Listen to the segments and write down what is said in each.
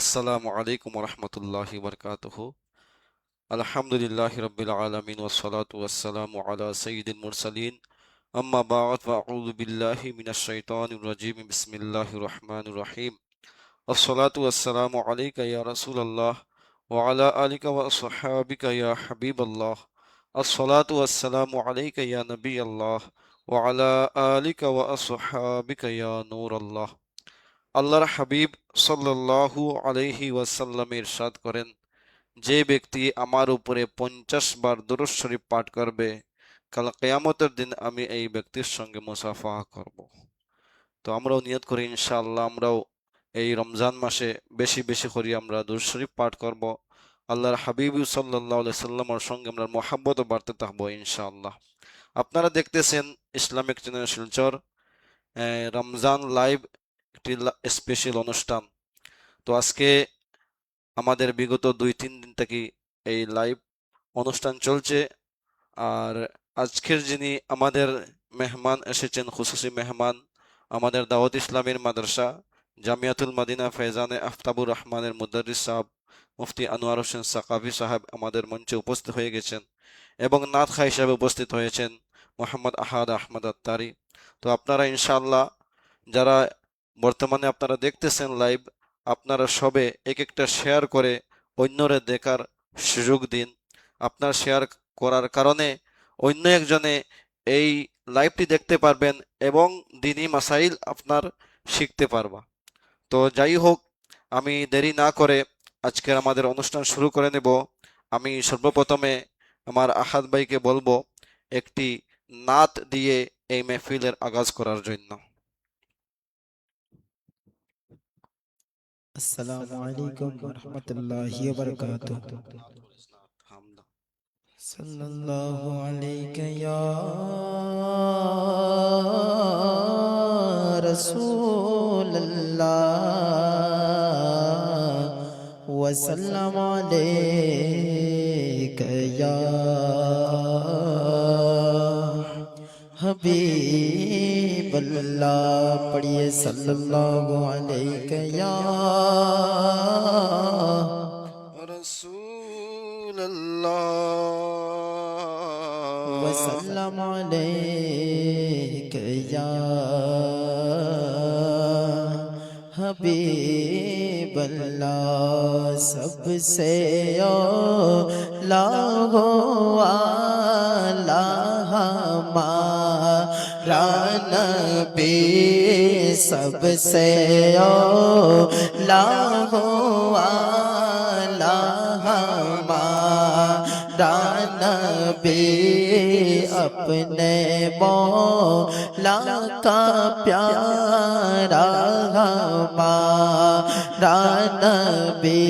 আসসালামু আলাইকুম রহমতুল্লাহি বরকাতুহু। আলহামদুলিল্লাহি রাব্বিল আলামিন ওয়াসসালাতু ওয়াসসালামু আলা সাইয়্যিদিল মুরসালিন। আম্মা বা'দ ফাআউযু বিল্লাহি মিনাশ শাইতানির রাজীম। বিসমিল্লাহির রহমানির রহিম। আসসালাতু ওয়াসসালামু আলাইকা ইয়া রাসূলাল্লাহ ওয়া আলা আলিকা ওয়া আসহাবিকা ইয়া হাবিবাল্লাহ। আসসালাতু ওয়াসসালামু আলাইকা ইয়া নবিয়াল্লাহ ওয়া আলা আলিকা ওয়া আসহাবিকা ইয়া নূরাল্লাহ। আল্লাহর হাবিব সাল্লাল্লাহু আলাইহি ওয়াসাল্লাম ইরশাদ করেন, যে ব্যক্তি আমার উপরে 50 বার দুরূদ শরীফ পাঠ করবে, কাল কিয়ামতের দিন আমি এই ব্যক্তির সঙ্গে মুসাফাহা করব। তো আমরাও নিয়ত করি ইনশাআল্লাহ আমরাও এই রমজান মাসে বেশি বেশি করে আমরা দুরূদ শরীফ পাঠ করব। আল্লাহর হাবিব সাল্লাল্লাহু আলাইহি সাল্লামের সঙ্গে আমরা মহব্বত বাড়তে থাকবো ইনশাআল্লাহ। আপনারা দেখতেছেন Islamic channel Silchar Ramzan live, একটি স্পেশাল অনুষ্ঠান। তো আজকে আমাদের বিগত 2-3 দিন থেকে এই লাইভ অনুষ্ঠান চলছে। আর আজকের যিনি আমাদের মেহমান এসেছেন, খুশুসি মেহমান, আমাদের দাওয়াত ইসলামের মাদ্রাসা জামিয়াতুল মদিনা ফেজানে আফতাবুর রহমানের মুদাররিস সাহেব মুফতি আনোয়ার হোসেন সাকাফি সাহেব আমাদের মঞ্চে উপস্থিত হয়ে গেছেন এবং নাত খাই হিসাবে উপস্থিত হয়েছেন মোহাম্মদ আহাদ আহমদ আত্তারি। তো আপনারা ইনশাআল্লাহ যারা বর্তমানে আপনারা দেখতেছেন লাইভ, আপনারা সবে এক একটা শেয়ার করে অন্যরে দেখার সুযোগ দিন। আপনার শেয়ার করার কারণে অন্য একজনে এই লাইভটি দেখতে পারবেন এবং দ্বীনি মাসাইল আপনার শিখতে পারবা। তো যাই হোক, আমি দেরি না করে আজকের আমাদের অনুষ্ঠান শুরু করে নেব। আমি সর্বপ্রথমে আমার আহাদ ভাইকে বলবো একটি নাত দিয়ে এই মেহফিলের আগাজ করার জন্য। السلام عليكم ورحمة الله وبركاته. صلى الله عليك يا رسول الله وسلم عليك يا حبیب اللہ. پڑھیے صلی اللہ علیہ یا رسول اللہ وسلم علیہ یا حبیب اللہ. سب سے اولا ہو ہمارا نبی، سب سے اولا ہو ہمارا نبی. اپنے مولا کا پیارا ہمارا نبی،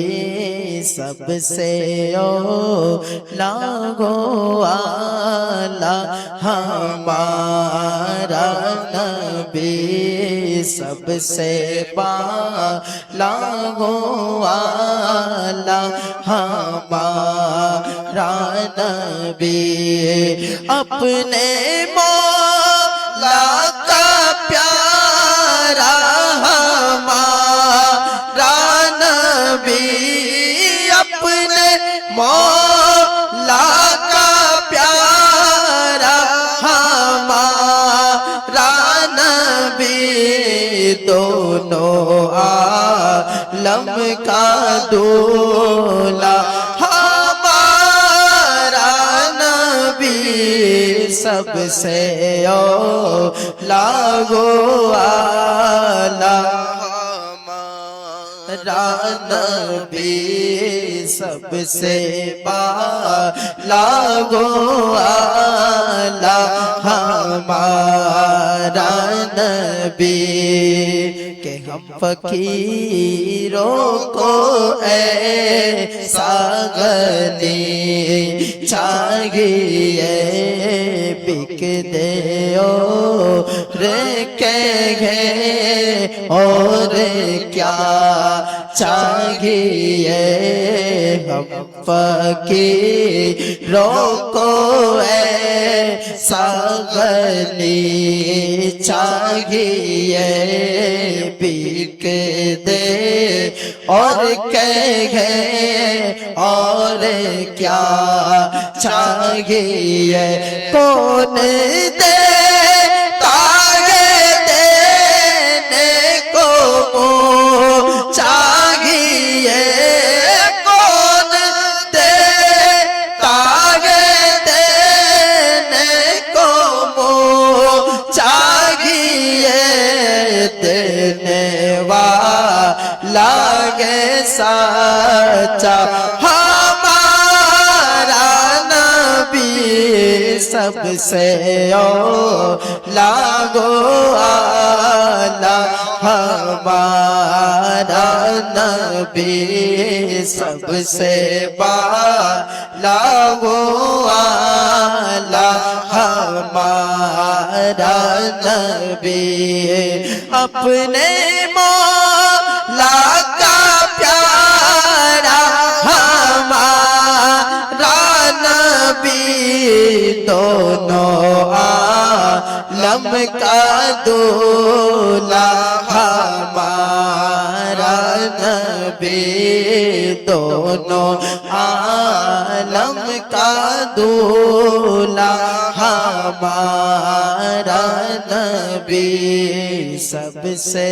سب سے اولا ہو ہمارا نبی. سب سے بالا ہو ہمارا نبی. اپنے مولا کا پیارا ہمارا نبی، اپنے مولا کا پیارا ہمارا نبی. دونوں عالم کا دولا ہمارا نبی، سب سے اولا ہو ہمارا نبی. سب سے بالا ہو ہمارا نبی. کہ ہم فقیروں کو ایسا غنی چاہیے، بک دے اور کہے اور کیا چاہیے. ہم فقیروں کو ایسا غنی چاہیے، بک دے और कहे और क्या चाहिए कौन देता है देने को चाहिए कौन देता है देने को चाहिए देने वाला है सच्चा हमारा नबी सबसे लागो आला हमारा नबी सबसे लागो आला हमारा नबी अपने मौला का प्यारा हमारा नबी दोनों आलम का दूल्हा हमारा नबी दोनों आलम का दूल्हा हमारा नबी सबसे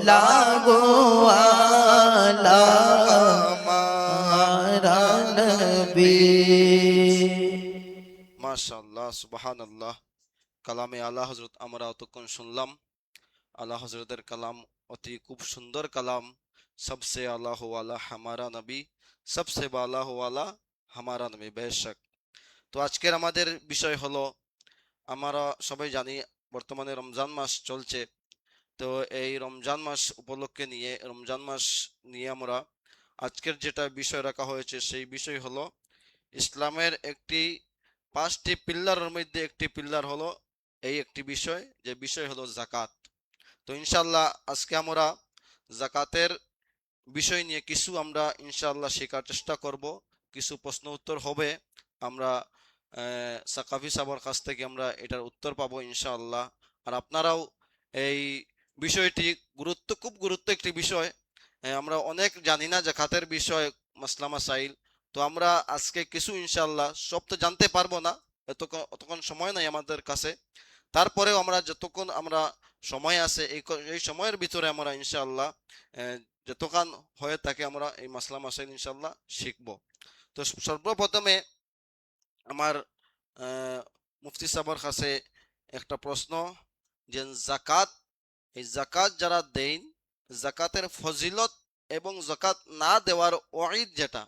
लागो आला हमारा नबी। মাশাআল্লাহ, সুবহানাল্লাহ। কালামে আলা হযরত আমরা অতক্ষণ শুনলাম। আলা হযরতের কালাম অতি খুব সুন্দর কালাম। সবসে আল্লাহ ওয়ালা হামারা নবী, সবসে বালা ওয়ালা হামারা নবী, বেশক। তো আজকের আমাদের বিষয় হলো, আমরা সবাই জানি বর্তমানে রমজান মাস চলছে। তো এই রমজান মাস উপলক্ষে নিয়ে রমজান মাস নিয়ে আমরা আজকের যেটা বিষয় রাখা হয়েছে সেই বিষয় হলো ইসলামের একটি 5টি পিল্লারের মধ্যে একটি পিল্লার হলো এই একটি বিষয়, যে বিষয় হলো জাকাত। তো ইনশাআল্লাহ আজকে আমরা জাকাতের বিষয় নিয়ে কিছু আমরা ইনশাআল্লাহ শেখার চেষ্টা করব। কিছু প্রশ্ন উত্তর হবে, আমরা সাকাফি সাহেবের কাছ থেকে আমরা এটার উত্তর পাবো ইনশাআল্লাহ। আর আপনারাও এই বিষয়টি খুব গুরুত্ব একটি বিষয়। আমরা অনেক জানি না জাকাতের বিষয়, মাসলা মাসাইল। তো আমরা আজকে কিছু ইনশাআল্লাহ, সব তো জানতে পারবো না, অতক্ষণ সময় নাই আমাদের কাছে। তারপরেও আমরা যতক্ষণ আমরা সময় আছে এই সময়ের ভিতরে আমরা ইনশাআল্লাহ যতক্ষণ হয়ে থাকে আমরা এই মাসলা মাসাইল ইনশাআল্লাহ শিখব। তো সর্বপ্রথমে আমার মুফতি সাহেবের কাছে একটা প্রশ্ন, যে জাকাত, এই জাকাত যারা দেন, জাকাতের ফজিলত এবং জাকাত না দেওয়ার ওয়াইদ যেটা,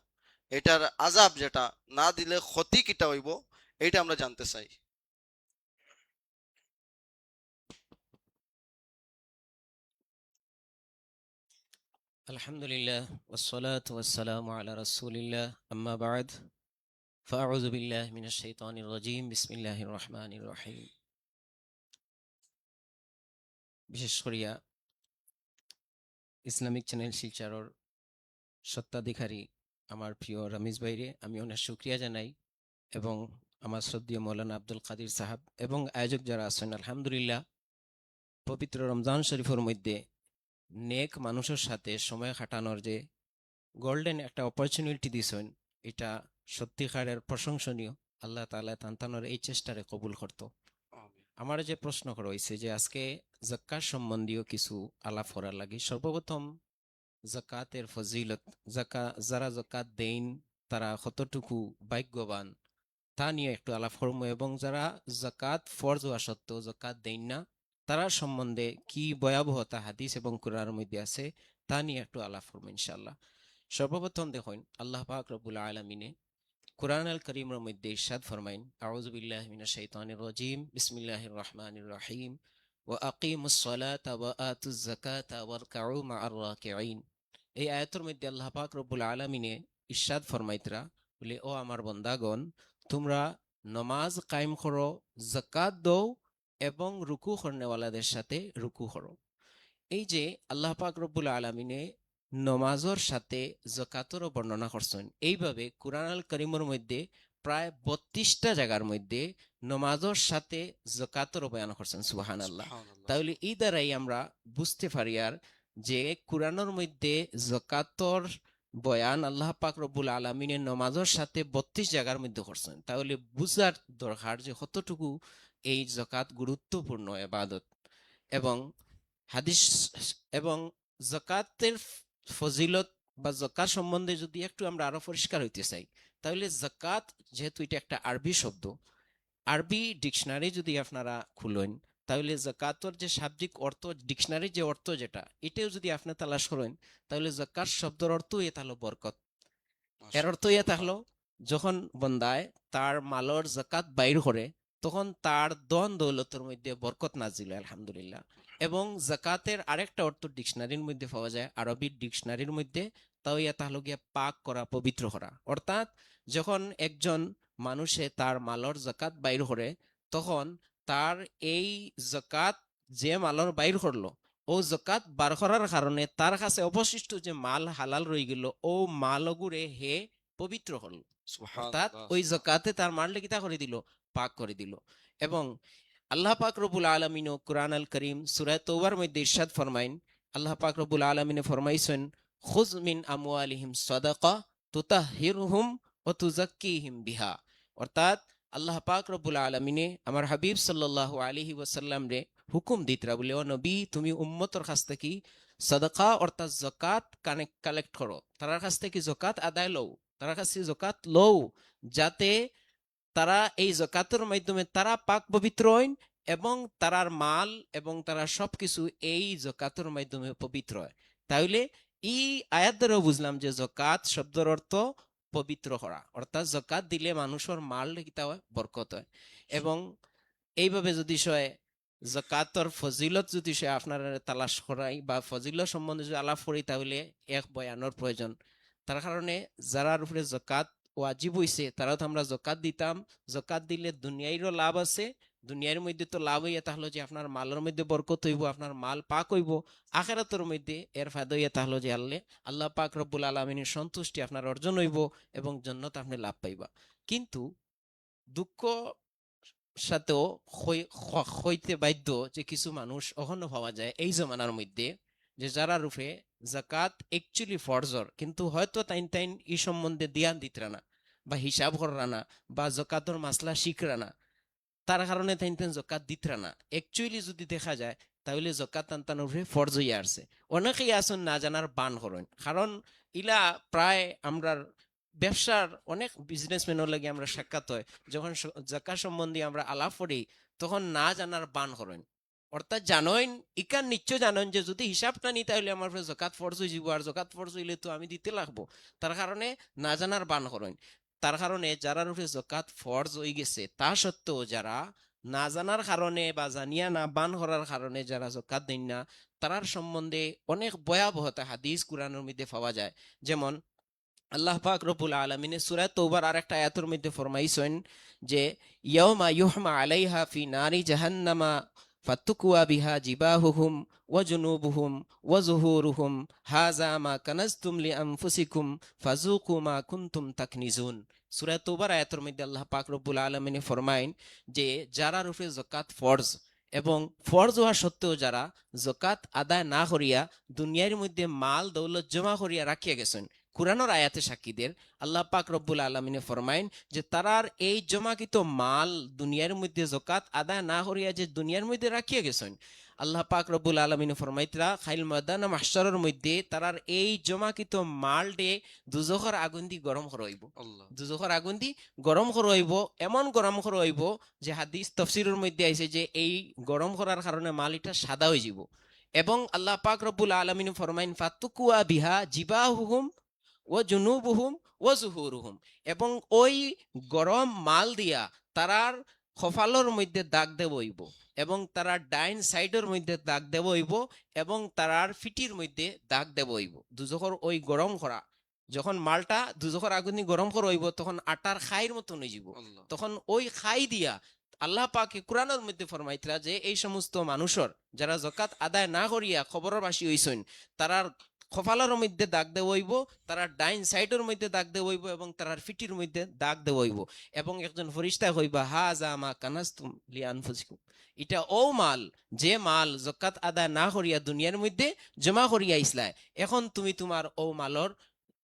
এটার আযাব যেটা, না দিলে ক্ষতি কিটা হইব, এইটা আমরা জানতে চাই। আলহামদুলিল্লাহ ওয়াসসালাতু ওয়াসসালামু আলা রাসূলিল্লাহ আম্মা বা'দ ফাআউযু বিল্লাহি মিনাশ শাইতানির রাজীম বিসমিল্লাহির রহমানির রহিম। বিশেষ করিয়া ইসলামিক চ্যানেল শিলচরের সত্ত্বাধিকারী আমার প্রিয় রমিজ ভাইরে আমি অনেক শুকরিয়া জানাই, এবং আমার শ্রদ্ধেয় মৌলানা আব্দুল কাদির সাহেব এবং আয়োজক যারা আছেন। আলহামদুলিল্লাহ, পবিত্র রমজান শরীফের মধ্যে নেক মানুষের সাথে সময় কাটানোর যে গোল্ডেন একটা অপরচুনিটি দিছেন, এটা সত্যিকারের প্রশংসনীয়। আল্লাহ তাআলা তান্তানোর এই চেষ্টারে কবুল করত। আমার যে প্রশ্ন করা হয়েছে যে আজকে জাকাত সম্বন্ধীয় কিছু আলাপ করার লাগে। সর্বপ্রথম জাকাতের ফজিলত, যারা জাকাত দেন তারা কতটুকু ভাগ্যবান তা নিয়ে একটু আলাপ করবো, এবং যারা জাকাত ফরজ হওয়া সত্ত্বেও জাকাত দেন না তারা সম্বন্ধে কি ভয়াবহতা হাদিস এবং কুরআনের মধ্যে আছে তা নিয়ে একটু আলাপ করবো ইনশাআল্লাহ। সর্বপ্রথম দেখুন, আল্লাহ পাক রব্বুল আলামিনে কুরআন আল কারীমের মধ্যে ইরশাদ ফরমাইন, আউযু বিল্লাহি মিনাশ শাইতানির রাজীম বিসমিল্লাহির রহমানির রহিম ওয়া আকিমুস সালাতা ওয়া আতুজ যাকাতা ওয়ারকাউ মা'আর রাকিঈন। এই আয়াতের মধ্যে আল্লাহ পাক রব্বুল আলামিনে ইরশাদ ফরমাইতরা বলে, ও আমার বান্দাগণ, তোমরা নামাজ কায়েম করো, যাকাত দাও এবং রুকু করনেওয়ালাদের সাথে রুকু করো। এই যে আল্লাহ পাক রব্বুল আলামিনে নমাজের সাথে যাকাতেরও বর্ণনা করছেন, এইভাবে কুরআন আল কারীমের মধ্যে প্রায় 32টা জায়গার মধ্যে নমাজের সাথে যাকাতেরও বয়ান করছেন। সুবহানাল্লাহ। তাহলে এই দ্বারাই আমরা বুঝতে পারি আর যে কুরআনের মধ্যে যাকাতর বয়ান আল্লাহ পাক রব্বুল আলামিনের নামাজের সাথে 32 জায়গার মধ্যে করছেন, তাহলে বুঝার দরকার যে কতটুকু এই যাকাত গুরুত্বপূর্ণ ইবাদত। এবং হাদিস এবং যাকাতের ফজিলত বা যাকাত সম্বন্ধে যদি একটু আমরা আরো পরিষ্কার হইতে চাই, তাহলে যাকাত যেহেতু এটা একটা আরবি শব্দ, আরবি ডিকশনারি যদি আপনারা খুলেন, তাহলে যাকাতর যে শাব্দিক অর্থ, ডিকশনারি যে অর্থ যেটা, এটাও যদি আপনি তালাশ করেন, তাহলে যাকাত শব্দের অর্থ এটা হলো বরকত। এর অর্থ এটা হলো যখন বন্দায় তার মালর যাকাত বাইর করে, তখন তার ধন দৌলতের মধ্যে বরকত নাজিল হয়, আলহামদুলিল্লাহ। এবং যাকাতের আরেকটা অর্থ ডিকশনারির মধ্যে পাওয়া যায়, আরবি ডিকশনারির মধ্যে, তাও এটা হলো গিয়ে পাক করা, পবিত্র করা। অর্থাৎ যখন একজন মানুষে তার মালর যাকাত বাইর করে, তখন তার এই যাকাত যে মালর বাইর করলো, ও যাকাত বার করার কারণে তার কাছে অবশিষ্ট যে মাল হালাল রয়ে গেল, ও মালগুরে হে পবিত্র হল। অর্থাৎ ওই যাকাতে তার মালটা কিতা করে দিল, পাক করে দিল। এবং আল্লাহ পাক রব্বুল আলামিন ও কুরআন আল করিম সূরা তওবার মধ্যে ইরশাদ ফরমাইন, আল্লাহ পাক রব্বুল আলামিন ফরমাইছেন, খুয মিন আমওয়ালিহিম সাদাকা তুতাহহিরুহুম ওয়া তুযাক্কিহিম বিহা। অর্থাৎ আল্লাহ পাক রব্বুল আলামিনে আমার হাবিব সাল্লাল্লাহু আলাইহি ওয়াসাল্লাম রে হুকুম দিতরা বলে, ও নবী তুমি উম্মতের কাছ থেকে সাদাকা অর্থাৎ যাকাত কালেক্ট করো, তার কাছ থেকে যাকাত আদায় লও, তার কাছে যাকাত লও, যাতে তারা এই যাকাতের মাধ্যমে তারা পাক পবিত্র হন এবং তারার মাল এবং তারা সবকিছু এই যাকাতের মাধ্যমে পবিত্র হয়। তাহলে এই আয়াত দ্বারা বুঝলাম যে যাকাত শব্দের অর্থ পবিত্র করা, অর্থাৎ যাকাত দিলে মানুষের মাল কিতা হয়, বরকত হয়। এবং এইভাবে যদি সে যাকাতর ফজিলত যদি সে আপনার তালাশ করাই বা ফজিলত সম্বন্ধে যদি আলাপ করি, তাহলে এক বয়ানোর প্রয়োজন। তার কারণে যারার উপরে যাকাত ওয়াজিব হইছে তারাও তো আমরা যাকাত দিতাম। যাকাত দিলে দুনিয়ারও লাভ আছে, দুনিয়ার মধ্যে তো লাভ হইয়া তাহলে যে আপনার মালের মধ্যে বরকত হইব, আপনার মাল পাক হইব। আখিরাতের মধ্যে এর ফায়দা হইয়া তাহলে যে আল্লাহ পাক রব্বুল আলামিনের সন্তুষ্টি আপনার অর্জন হইব এবং জান্নাত আপনি লাভ পাইবা। কিন্তু দুঃখ সাথেও হইতে বাধ্য যে কিছু মানুষ এখনো পাওয়া যায় এই জমানার মধ্যে, যে যারা রূপে যাকাত একচুয়ালি ফরজর, কিন্তু হয়তো তাইন তাইন এই সম্বন্ধে ধ্যান দিতরা না বা হিসাব করা না বা যাকাতর মাসলা শিখরা না, তার কারণে তাইন তাইন যাকাত দিতরা না। একচুয়ালি যদি দেখা যায় তাহলে যাকাত তান উপরে ফরজ হইয়া আসছে। অনেকেই আসুন না জানার বান করেন, কারণ ইলা প্রায় আমরা ব্যবসার অনেক বিজনেসম্যানের লাগে আমরা সাক্ষাৎ হয়, যখন যাকাত সম্বন্ধে আমরা আলাপ করি তখন না জানার বান করেন। অর্থাৎ জানেন, ইকান নিশ্চয় জানেন যে যদি হিসাবটা নি তাহলে আমার যাকাত ফরজ হয়ে যাব, আর যাকাত ফরজ হইলে তো আমি দিতে লাগবো, তার কারণে না জানার বান করেন। তার কারণে যারা রূপে যাকাত ফরজ হয়ে গেছে তা সত্ত্বেও যারা না জানার কারণে বা জানিয়া না বান করার কারণে যারা যাকাত দেন না, তারার সম্বন্ধে অনেক ভয়াবহতা হাদিস কুরআনের মধ্যে পাওয়া যায়। যেমন আল্লাহ পাক রব্বুল আলামিন সূরা তওবার আরেকটা আয়াতের মধ্যে ফরমাইছেন যে, ইয়াউমা ইউহমা আলাইহা ফি নারি জাহান্নামা ফাতুকুয়া বিহা জিবাহুহুম ওয়া জুনুবুহুম ওয়া যুহুরুহুম হাযা মা কানাজতুম লিআনফুসিকুম ফাযুকু মা কুনতুম তাকনিজুন। সূরা তওবার আয়াতের মধ্যে আল্লাহ পাক রব্বুল আলামিন ফরমাইন যে যারা রূপে যাকাত ফরজ এবং ফরজ হওয়া সত্ত্বেও যারা যাকাত আদায় না করিয়া দুনিয়ার মধ্যে মাল দৌলত জমা করিয়া রাখিয়া গেছেন, কুরআনের আয়াতে সাক্ষীদের আল্লাহ পাক রব্বুল আলামিনে ফরমাইন যে তারার এই জমাকৃত মাল দুনিয়ার মধ্যে যাকাত আদায় না করিয়া যে দুনিয়ার মধ্যে রাখিয়া গেছেন, আল্লাহ পাক রব্বুল আলামিনে ফরমাইতরা খাইল ময়দান মাহশরের মধ্যে তারার এই জমাকৃত মাল ডে দুজখের আগুন দি গরম করইব, দুজখের আগুন দি গরম করইব, এমন গরম করইব যে হাদিস তাফসীরের মধ্যে আইছে যে এই গরম করার কারণে মাল এটা সাদা হয়ে যাব। এবং আল্লাহ পাক রব্বুল আলামিন ফরমাইন ফাতুকুয়া বিহা জিবাহুহুম ও জুনুবুহুম ও যুহুরুহুম, এবং ওই গরম মাল দিয়া তারার কপালের মধ্যে দাগ দেবইব এবং তারা ডাইন সাইডের মধ্যে দাগ দেবইব এবং তারার ফিটির মধ্যে দাগ দেবইব। দুজখর ওই গরম করা যখন মালটা দুজখর আগুনি গরম করইব তখন আটার খাইর মতন হয়ে যাব, তখন ওই খাই দিয়া আল্লাহ পাকে কুরআনের মধ্যে ফরমাইতরা যে এই সমস্ত মানুষের যারা যাকাত আদায় না করিয়া খবরবাসী হইছেন তারার কপালের মধ্যে দাগ দেওয়া হইব, তারা ডাইন সাইডের মধ্যে দাগ দেওয়া হইব এবং তারার ফিটির মধ্যে দাগ দেওয়া হইব এবং একজন ফরিস্তা কইবা হাযা মা কানাসতুম লিআনফুসিকুম, এটা ও মাল যে মাল যাকাত আদায় না করিয়া দুনিয়ার মধ্যে জমা করিয়া ইসলায়, এখন তুমি তোমার ও মালর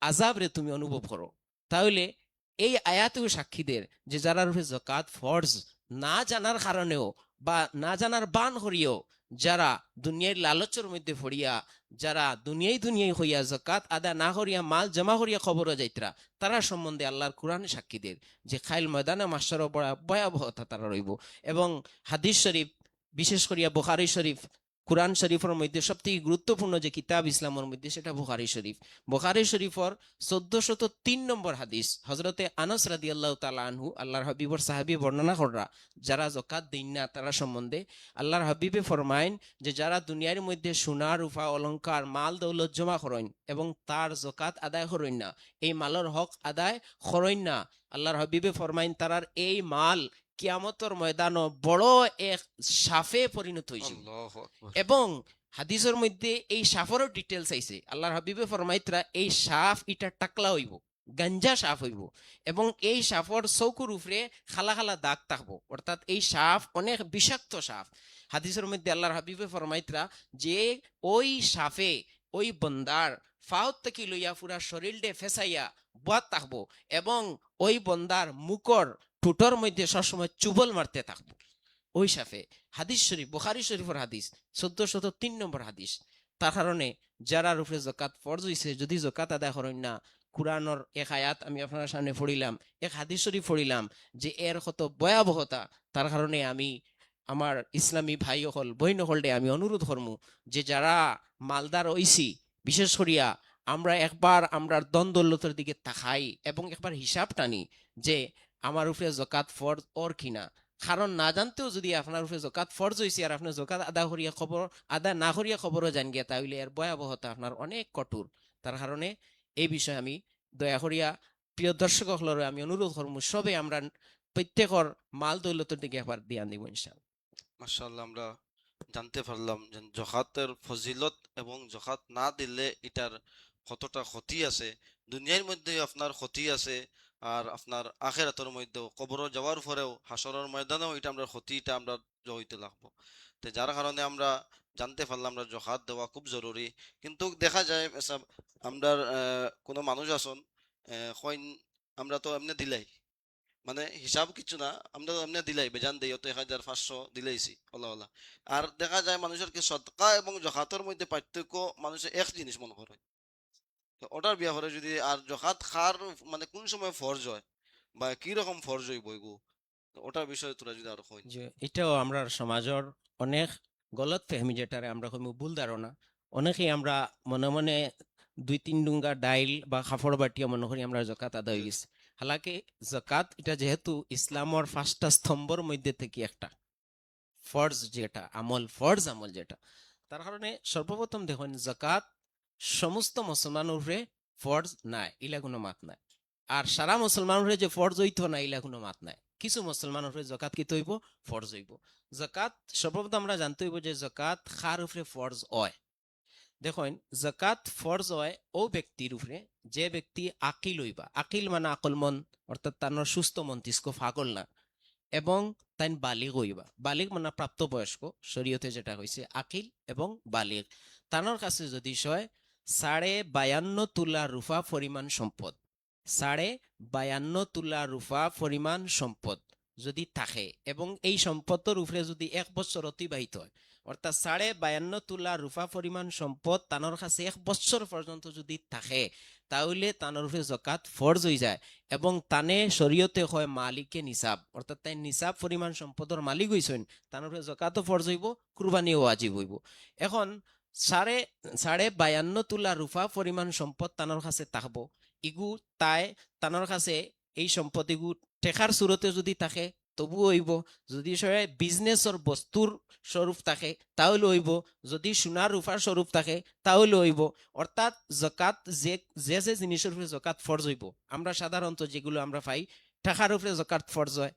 আযাবরে তুমি অনুভব করো। তাহলে এই আয়াতেও সাক্ষীদের যে যারা রূপে যাকাত ফরজ না জানার কারণেও বা না জানার বান করিও যারা দুনিয়ার লালচের মধ্যে পড়িয়া যারা দুনিয়ায় হইয়া যাকাত আদা না করিয়া মাল জমা করিয়া খবর যাইতরা, তারা সম্বন্ধে আল্লাহর কোরআন সাক্ষীদের যে খাইল ময়দানে মাস্টারও বড় ভয়াবহতা তারা রইব। এবং হাদিস শরীফ, বিশেষ করিয়া বুখারী শরীফ, কোরআন শরীফের মধ্যে সবথেকে গুরুত্বপূর্ণ যে কিতাব ইসলামের মধ্যে সেটা বুখারী শরীফ। বুখারী শরীফের 1403 নম্বর হাদিস, হযরতে আনাস রাদিয়াল্লাহু তাআলা আনহু আল্লাহর হাবিবর সাহাবী বর্ণনা করা যারা যাকাত দেন না তারা সম্বন্ধে আল্লাহর হাবিবে ফরমাইন যে যারা দুনিয়ার মধ্যে সোনা রূপা অলংকার মাল দৌলত জমা করেন এবং তার যাকাত আদায় করেন না, এই মালের হক আদায় করেন না, আল্লাহর হাবিবে ফরমাইন তারার এই মাল কিয়ামতের ময়দানও বড় এক সাফে পরিণত হইছে। আল্লাহু আকবার। এবং হাদিসের মধ্যে এই সাফেরও ডিটেলস আইছে, আল্লাহর হাবিবে ফরমাইতরা এই সাফ এটা টাকলা হইব, গাঞ্জা সাফ হইব এবং এই সাফর চৌকুর উপরে খালা খালা দাগ থাকবো, অর্থাৎ এই সাফ অনেক বিষাক্ত সাফ। হাদিসের মধ্যে আল্লাহর হাবিবে ফরমাইতরা যে ওই সাফে ওই বন্দার ফাউত থেকে লইয়া পুরা শরীরডে ফেসাইয়া বাত থাকবো এবং ওই বন্দার মুখর ঠুটোর মধ্যে সবসময় চুবল মারতে থাকবো ওই সাফে। হাদিস শরীফ, বুখারী শরীফের হাদিস, 1403 নম্বর হাদিস। তার কারণে যারা রূপে যাকাত ফরজ হইছে যদি যাকাত আদায় করেন না, কুরআনের এক আয়াত আমি আপনার সামনে পড়িলাম, এক হাদিস শরীফ পড়িলাম যে এর কত ভয়াবহতা। তার কারণে আমি আমার ইসলামী ভাই হল বইন হলডে আমি অনুরোধ করমু যে যারা মালদার হইছি, বিশেষ করিয়া আমরা একবার আমরা দ্বন্দ্বলতার দিকে তাকাই এবং একবার হিসাব টানি যে আমার উপরে যাকাত ফরজ ওর কিনা। কারণ না জানতেও যদি আপনার উপরে যাকাত ফরজ হইছে আর আপনার যাকাত আদা করিয়া খবর আদা না করিয়া খবরও জান গিয়া, তাহলে এর ভয়াবহতা আপনার অনেক কঠোর। তার কারণে এই বিষয়ে আমি দয়া করিয়া প্রিয় দর্শক হলরে আমি অনুরোধ করবো সবে আমরা প্রত্যেকর মাল দৌলতের দিকে একবার ধ্যান দিব ইনশাআল্লাহ। মাশাআল্লাহ, আমরা জানতে পারলাম যে যাকাতের ফজিলত এবং যাকাত না দিলে এটার কতটা ক্ষতি আছে। দুনিয়ার মধ্যে আপনার ক্ষতি আছে আর আপনার আখিরাতের মধ্যেও, কবর যাওয়ার পরেও হাসরের ময়দানেও এটা আমরা ক্ষতিটা আমরা হইতে লাগবো। তো যার কারণে আমরা জানতে পারলাম আমরা যাকাত দেওয়া খুব জরুরি। কিন্তু দেখা যায় আমরা কোনো মানুষ আছেন কইন আমরা তো এমনি দিলাই, মানে হিসাব কিছু না, আমরা তো এমনি দিলাই বেজান দেই, অত 1500 দিলাইছি ওলা ওলা। আর দেখা যায় মানুষের কি সদকা এবং যাকাতের মধ্যে পার্থক্য মানুষের এক জিনিস মনে করে। তো ওটার ব্যাপারে যদি আর যাকাত খার মানে কোন সময় ফরজ হয় বা কি রকম ফরজ হইব এগু, ওটার বিষয়ে তোরা যদি আরো কই। যে এটাও আমরা সমাজের অনেক গলত ফেহমি, যেটারে আমরা কইমু ভুল ধারণা। অনেকেই আমরা মনে মনে 2-3 ডুঙ্গা ডাইল বা খাফড় বাটিয়া মনে করি আমরা যাকাত আদায় হয়ে গেছে। হালাকি যাকাত এটা যেহেতু ইসলামর 5টা স্তম্ভর মধ্যে থেকে একটা ফরজ, যেটা আমল ফরজ আমল যেটা, তার কারণে সর্বপ্রথম দেখুন যাকাত সমস্ত মুসলমানের উপরে ফরজ নাই, ইলা কোনো মাত নাই। আর সারা মুসলমানের উপরে যে ফরজ হইতো না ইলা কোনো মাত নাই। কিছু মুসলমানের উপরে যাকাত কি হইব, ফরজ হইব। যাকাত সর্বপ্রথম আমরা জানতে হইব যে যাকাত কার উপরে ফরজ হয়। দেখুন যাকাত ফরজ হয় ও ব্যক্তির উপরে যে ব্যক্তি আকিল হইবা, আকিল মানে আকলমন, অর্থাৎ তার সুস্থ মস্তিষ্ক ফাগল না, এবং তাই বালিগ হইবা, বালিগ মানে প্রাপ্তবয়স্ক, শরীয়তে যেটা হয়েছে আকিল এবং বালিগ। তানোর কাছে যদি সয় 52.5 তুলা রূপা পরিমাণ সম্পদ, 52.5 তুলা রূপা পরিমাণ সম্পদ যদি থাকে এবং এই সম্পদের উপরে যদি 1 বছর অতিবাহিত হয়, অর্থাৎ 52.5 তুলা রূপা পরিমাণ সম্পদ তানোর কাছে 1 বছর পর্যন্ত যদি থাকে, তাহলে তানোর উপরে যাকাত ফরজ হয়ে যায় এবং তানে শরীয়তে হয় মালিকে নিসাব, অর্থাৎ তাই নিসাব পরিমাণ সম্পদের মালিক হইছেন, তানোর উপরে যাকাতও ফরজ হইব, কুরবানিও ওয়াজিব হইব। এখন 52.5 তুলা রূপা পরিমাণ সম্পদ তানোর কাছে থাকবো, ইগু তাই তানোর কাছে এই সম্পদ ইগু টেকার সুরতে যদি থাকে তবু হইব, যদি সবাই বিজনেসর বস্তুর স্বরূপ থাকে তাহলে হইব, যদি সোনার রূপার স্বরূপ থাকে তাহলে হইব। অর্থাৎ যাকাত যে যে জিনিসের উপরে যাকাত ফরজ হইব, আমরা সাধারণত যেগুলো আমরা পাই টাকার উপরে যাকাত ফরজ হয়,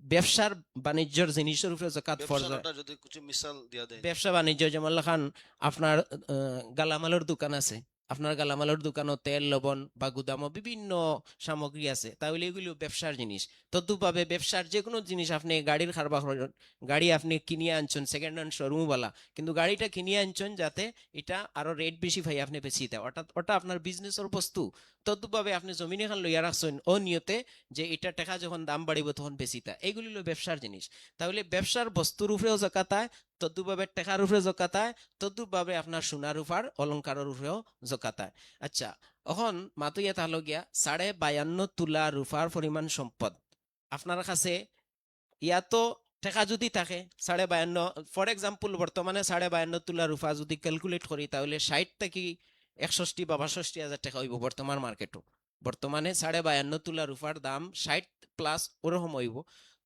ব্যবসার বাণিজ্যের জিনিসের উপরে যাকাত ফরজ হয়। ব্যবসাটা যদি কিছু মিসাল দিয়া দেয়। ব্যবসা বাণিজ্য যেমন লেখান আপনার গালামালের দোকান আছে, আপনার গালামালের দোকানও তেল লবণ বা গুদামও বিভিন্ন সামগ্রী আছে, তাহলে এগুলো ব্যবসার জিনিস। তদ্রুপভাবে ব্যবসার যে কোনো জিনিস, আপনি গাড়ির কারবার করেন, গাড়ি আপনি কিনিয়ে আনছেন সেকেন্ড হ্যান্ড শোরুমওয়ালা, কিন্তু গাড়িটা কিনিয়ে আনছেন যাতে এটা আরো রেট বেশি ভাই আপনি বেশি দেয়, অর্থাৎ ওটা আপনার বিজনেসের বস্তু। তদ্রুপভাবে আপনি জমিন এখান লইয়া রাখছেন ও নিয়তে যে এটা টাকা যখন দাম বাড়িব তখন বেশি তা, এগুলি হলো ব্যবসার জিনিস। তাহলে ব্যবসার বস্তুর উপরেও জাকাত আয়, তদ্রুপভাবে টাকার উপরে জাকাত আয়, তদ্রুপভাবে আপনার সোনার রূপার অলংকারের উপরেও জাকাত আয়। আচ্ছা, এখন মাতুইয়া তাহলে গিয়া 52.5 তোলা রূপার পরিমাণ সম্পদ আপনার কাছে, ইয়াতো টাকা যদি থাকে 52.5, ফর এক্সাম্পল বর্তমানে 52.5 তোলা রূপা যদি ক্যালকুলেট করি তাহলে 60 থেকে 61 বা 62 হাজার টাকা হইব বর্তমান মার্কেটও। বর্তমানে 52.5 তোলা রূপার দাম 60 প্লাস ওরকম হইব।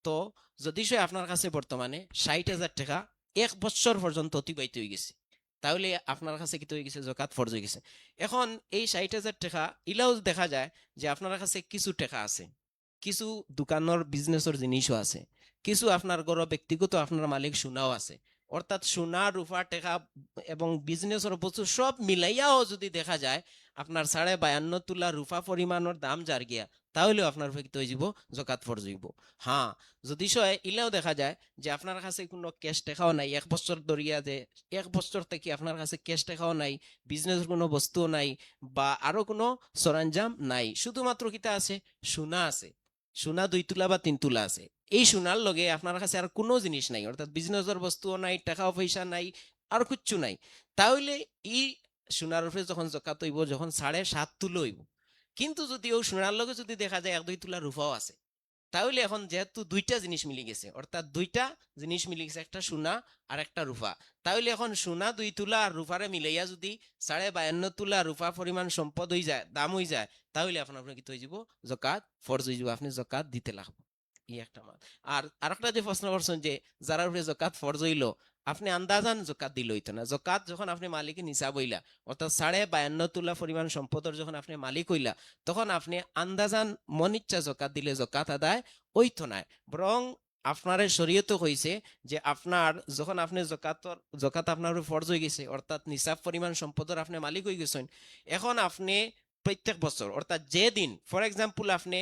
তো যদি সে আপনার কাছে বর্তমানে 60,000 টাকা 1 বছর পর্যন্ত অতিবাহিত হয়ে গেছে, তাহলে আপনার কাছে কি হয়ে গেছে, জাকাত ফরজ হয়ে গেছে। এখন এই 60,000 টাকা ইলাও দেখা যায় যে আপনার কাছে কিছু টাকা আছে, কিছু দোকানের বিজনেসের জিনিসও আছে, কিছু আপনার ঘর ব্যক্তিগত আপনার মালিক সোনাও আছে, অর্থাৎ সোনা রূপা টাকা এবং বিজনেসের বস্তু সব মিলাইয়াও যদি দেখা যায় আপনার 52.5 তোলা রূপা পরিমাণের দাম যার গিয়া, তাহলেও আপনার উপরে হয়ে যাব জাকাত ফরজ হইব। হ্যাঁ, যদি সয় ইলাও দেখা যায় যে আপনার কাছে কোনো ক্যাশ টাকাও নাই, 1 বছর ধরিয়া যে 1 বছর থেকে আপনার কাছে ক্যাশ টাকাও নাই, বিজনেসের কোনো বস্তুও নাই, বা আরো কোনো সরঞ্জাম নাই, শুধুমাত্র কিতা আছে, সোনা আছে, সোনা 2 তোলা বা 3 তোলা আছে, এই সোনার লগে আপনার কাছে আর কোনো জিনিস নাই, অর্থাৎ বিজনেসের বস্তুও নাই, টাকা পয়সা নাই, আর কিচ্ছু নাই, তাহলে এই সোনার উপরে যখন জাকাত হইব, যখন 7.5 তুলো হইব। কিন্তু যদি ও সোনার লগে যদি দেখা যায় 1-2 তোলা রূপাও আছে, তাহলে এখন যেহেতু দুইটা জিনিস মিলে গেছে, অর্থাৎ দুইটা জিনিস মিলে গেছে, একটা সোনা আর একটা রূপা, তাহলে এখন সোনা 2 তোলা আর রূপারে মিলাইয়া যদি 52.5 তোলা রূপা পরিমাণ সম্পদ হয়ে যায়, দাম হয়ে যায়, তাহলে আপনার কি হয়ে যাব, জাকাত ফরজ হয়ে যাব, আপনি জাকাত দিতে লাগবে। এই একটা মাত। আর আরেকটা যে প্রশ্ন করছেন যে যারা উপরে জাকাত ফরজ হইলো, আপনি আন্দাজান জাকাত দিল হইতো না। জাকাত যখন আপনি মালিকের নিসাব হইলা, অর্থাৎ 52.5 তোলা পরিমাণ সম্পদের যখন আপনি মালিক হইলা, তখন আপনি আন্দাজান মন ইচ্ছা জাকাত দিলে জাকাত আদায় হইতো না। বরং আপনার শরীয়ত কইছে যে আপনার যখন আপনি জাকাত আপনার উপর ফরজ হয়ে গেছে, অর্থাৎ নিসাব পরিমাণ সম্পদের আপনি মালিক হয়ে গেছেন, এখন আপনি প্রত্যেক বছর, অর্থাৎ যে দিন, ফর এক্সাম্পল আপনি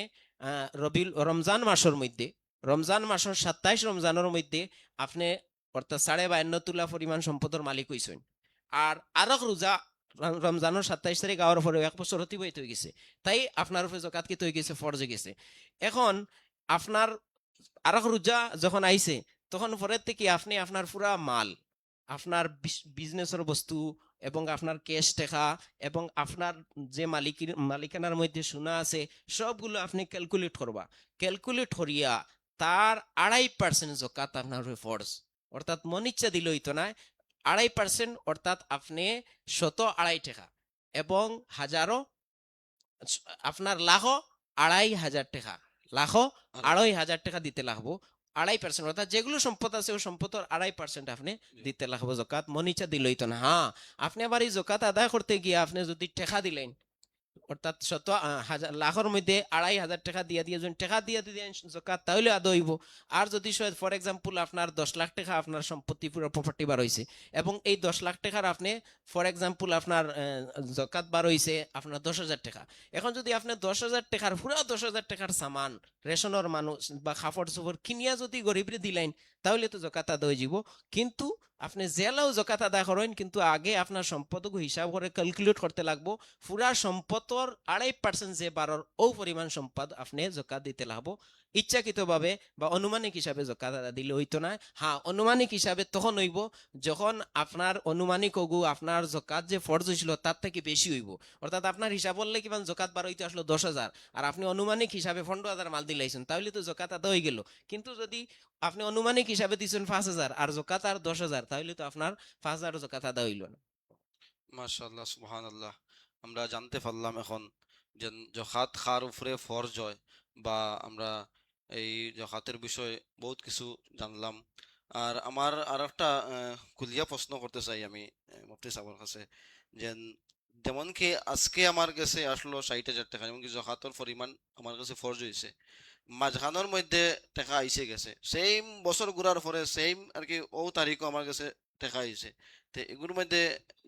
রমজান মাসের মধ্যে, রমজান মাসের 27 রমজানের মধ্যে আপনি অর্থাৎ 52.5 তোলা পরিমাণ সম্পদের মালিক হইছেন, আর আরেক রোজা রমজানের 27 তারিখ আওয়ার পরে 1 বছর অতিবাহিত হয়ে গেছে, তাই আপনার উপরে জাকাত কি হয়ে গেছে, ফরজ হয়ে গেছে। এখন আপনার আরেক রোজা যখন আইছে, তখন পরের থেকে আপনি আপনার পুরা মাল, আপনার বিজনেসের বস্তু এবং আপনার ক্যাশ টাকা এবং আপনার যে মালিকানার মধ্যে সোনা আছে, সবগুলো আপনি ক্যালকুলেট করবা, ক্যালকুলেট করিয়া তার 2.5% জাকাত আপনার উপরে ফরজ, অর্থাৎ মন ইচ্ছা দিল হইতো না, 2.5%, অর্থাৎ আপনি 202 টাকা এবং হাজারো, আপনার লাখো 2,500 টাকা, লাখো 2,500 টাকা দিতে লাগবো। 2.5%, অর্থাৎ যেগুলো সম্পদ আছে ওই সম্পদের 2.5% আপনি দিতে লাগবো জাকাত, মন ইচ্ছা দিলই তো না। হ্যাঁ, আপনি আবার এই জাকাত আদায় করতে গিয়ে আপনি যদি টাকা দিলেন, অর্থাৎ লাখের মধ্যে 2,500 টাকা দিয়ে দিয়ে যদি টাকা দিয়ে দিয়ে জাকাত, তাহলে আদৌ হইব। আর যদি ফর এক্সাম্পল আপনার 10 লাখ টাকা আপনার সম্পত্তি পুরো প্রপার্টি বার হয়েছে, এবং এই 10 লাখ টাকার আপনি ফর এক্সাম্পল আপনার জাকাত বার হয়েছে আপনার 10,000 টাকা, এখন যদি আপনি 10,000 টাকার পুরো 10,000 টাকার সামান রেশনের মানুষ বা কাপড় চোপড় কিনিয়া যদি গরিবরে দিলেন, তাহলে তো জাকাত আদায় হয়ে যাব। কিন্তু আপনি জেলাও জাকাত আদায় করেন, কিন্তু আগে আপনার সম্পদকে হিসাব করে ক্যালকুলেট করতে লাগবো, পুরা সম্পদর 2.5% যে বারোর ও পরিমাণ সম্পদ আপনি জাকাত দিতে লাগবো। ইচ্ছাকৃতভাবে বা অনুমানিক হিসাবে জাকাত আদায় দিলে হইতো না। হ্যাঁ, অনুমানিক হিসাবে তখন হইব যখন আপনার অনুমানিক হগু আপনার জাকাত যে ফরজ হয়েছিল তার থেকে বেশি হইব, অর্থাৎ আপনার হিসাব করলে কিমান জাকাত বার হইতে আসলো 10,000, আর আপনি অনুমানিক হিসাবে 15,000 মাল দিলাইছেন, তাহলে তো জাকাত আদায় হয়ে গেল। কিন্তু যদি আপনি অনুমানিক হিসাবে দিচ্ছেন 5,000 আর জাকাত আর 10,000, তাহলে তো আপনার 5,000 জাকাত আদায় হইল না। মাশাআল্লাহ, সুবহানাল্লাহ। আমরা জানতে পারলাম এখন যে জাকাত কার উপরে ফরজ হয়, বা আমরা এই জাকাতের বিষয়ে বহুত কিছু জানলাম। আর আমার আর একটা কুলিয়া প্রশ্ন করতে চাই আমি মুফতি সাহেবের কাছে, যে যেমন কি আজকে আমার কাছে আসলো 60,000 টাকা, যেমন কি জাকাতের পরিমাণ আমার কাছে ফরজ হয়েছে, মাঝখানোর মধ্যে টাকা আইসে গেছে, সেম বছর ঘুরার পরে সেম আর কি ও তারিখও আমার কাছে টাকা আইছে, তে এগুলোর মধ্যে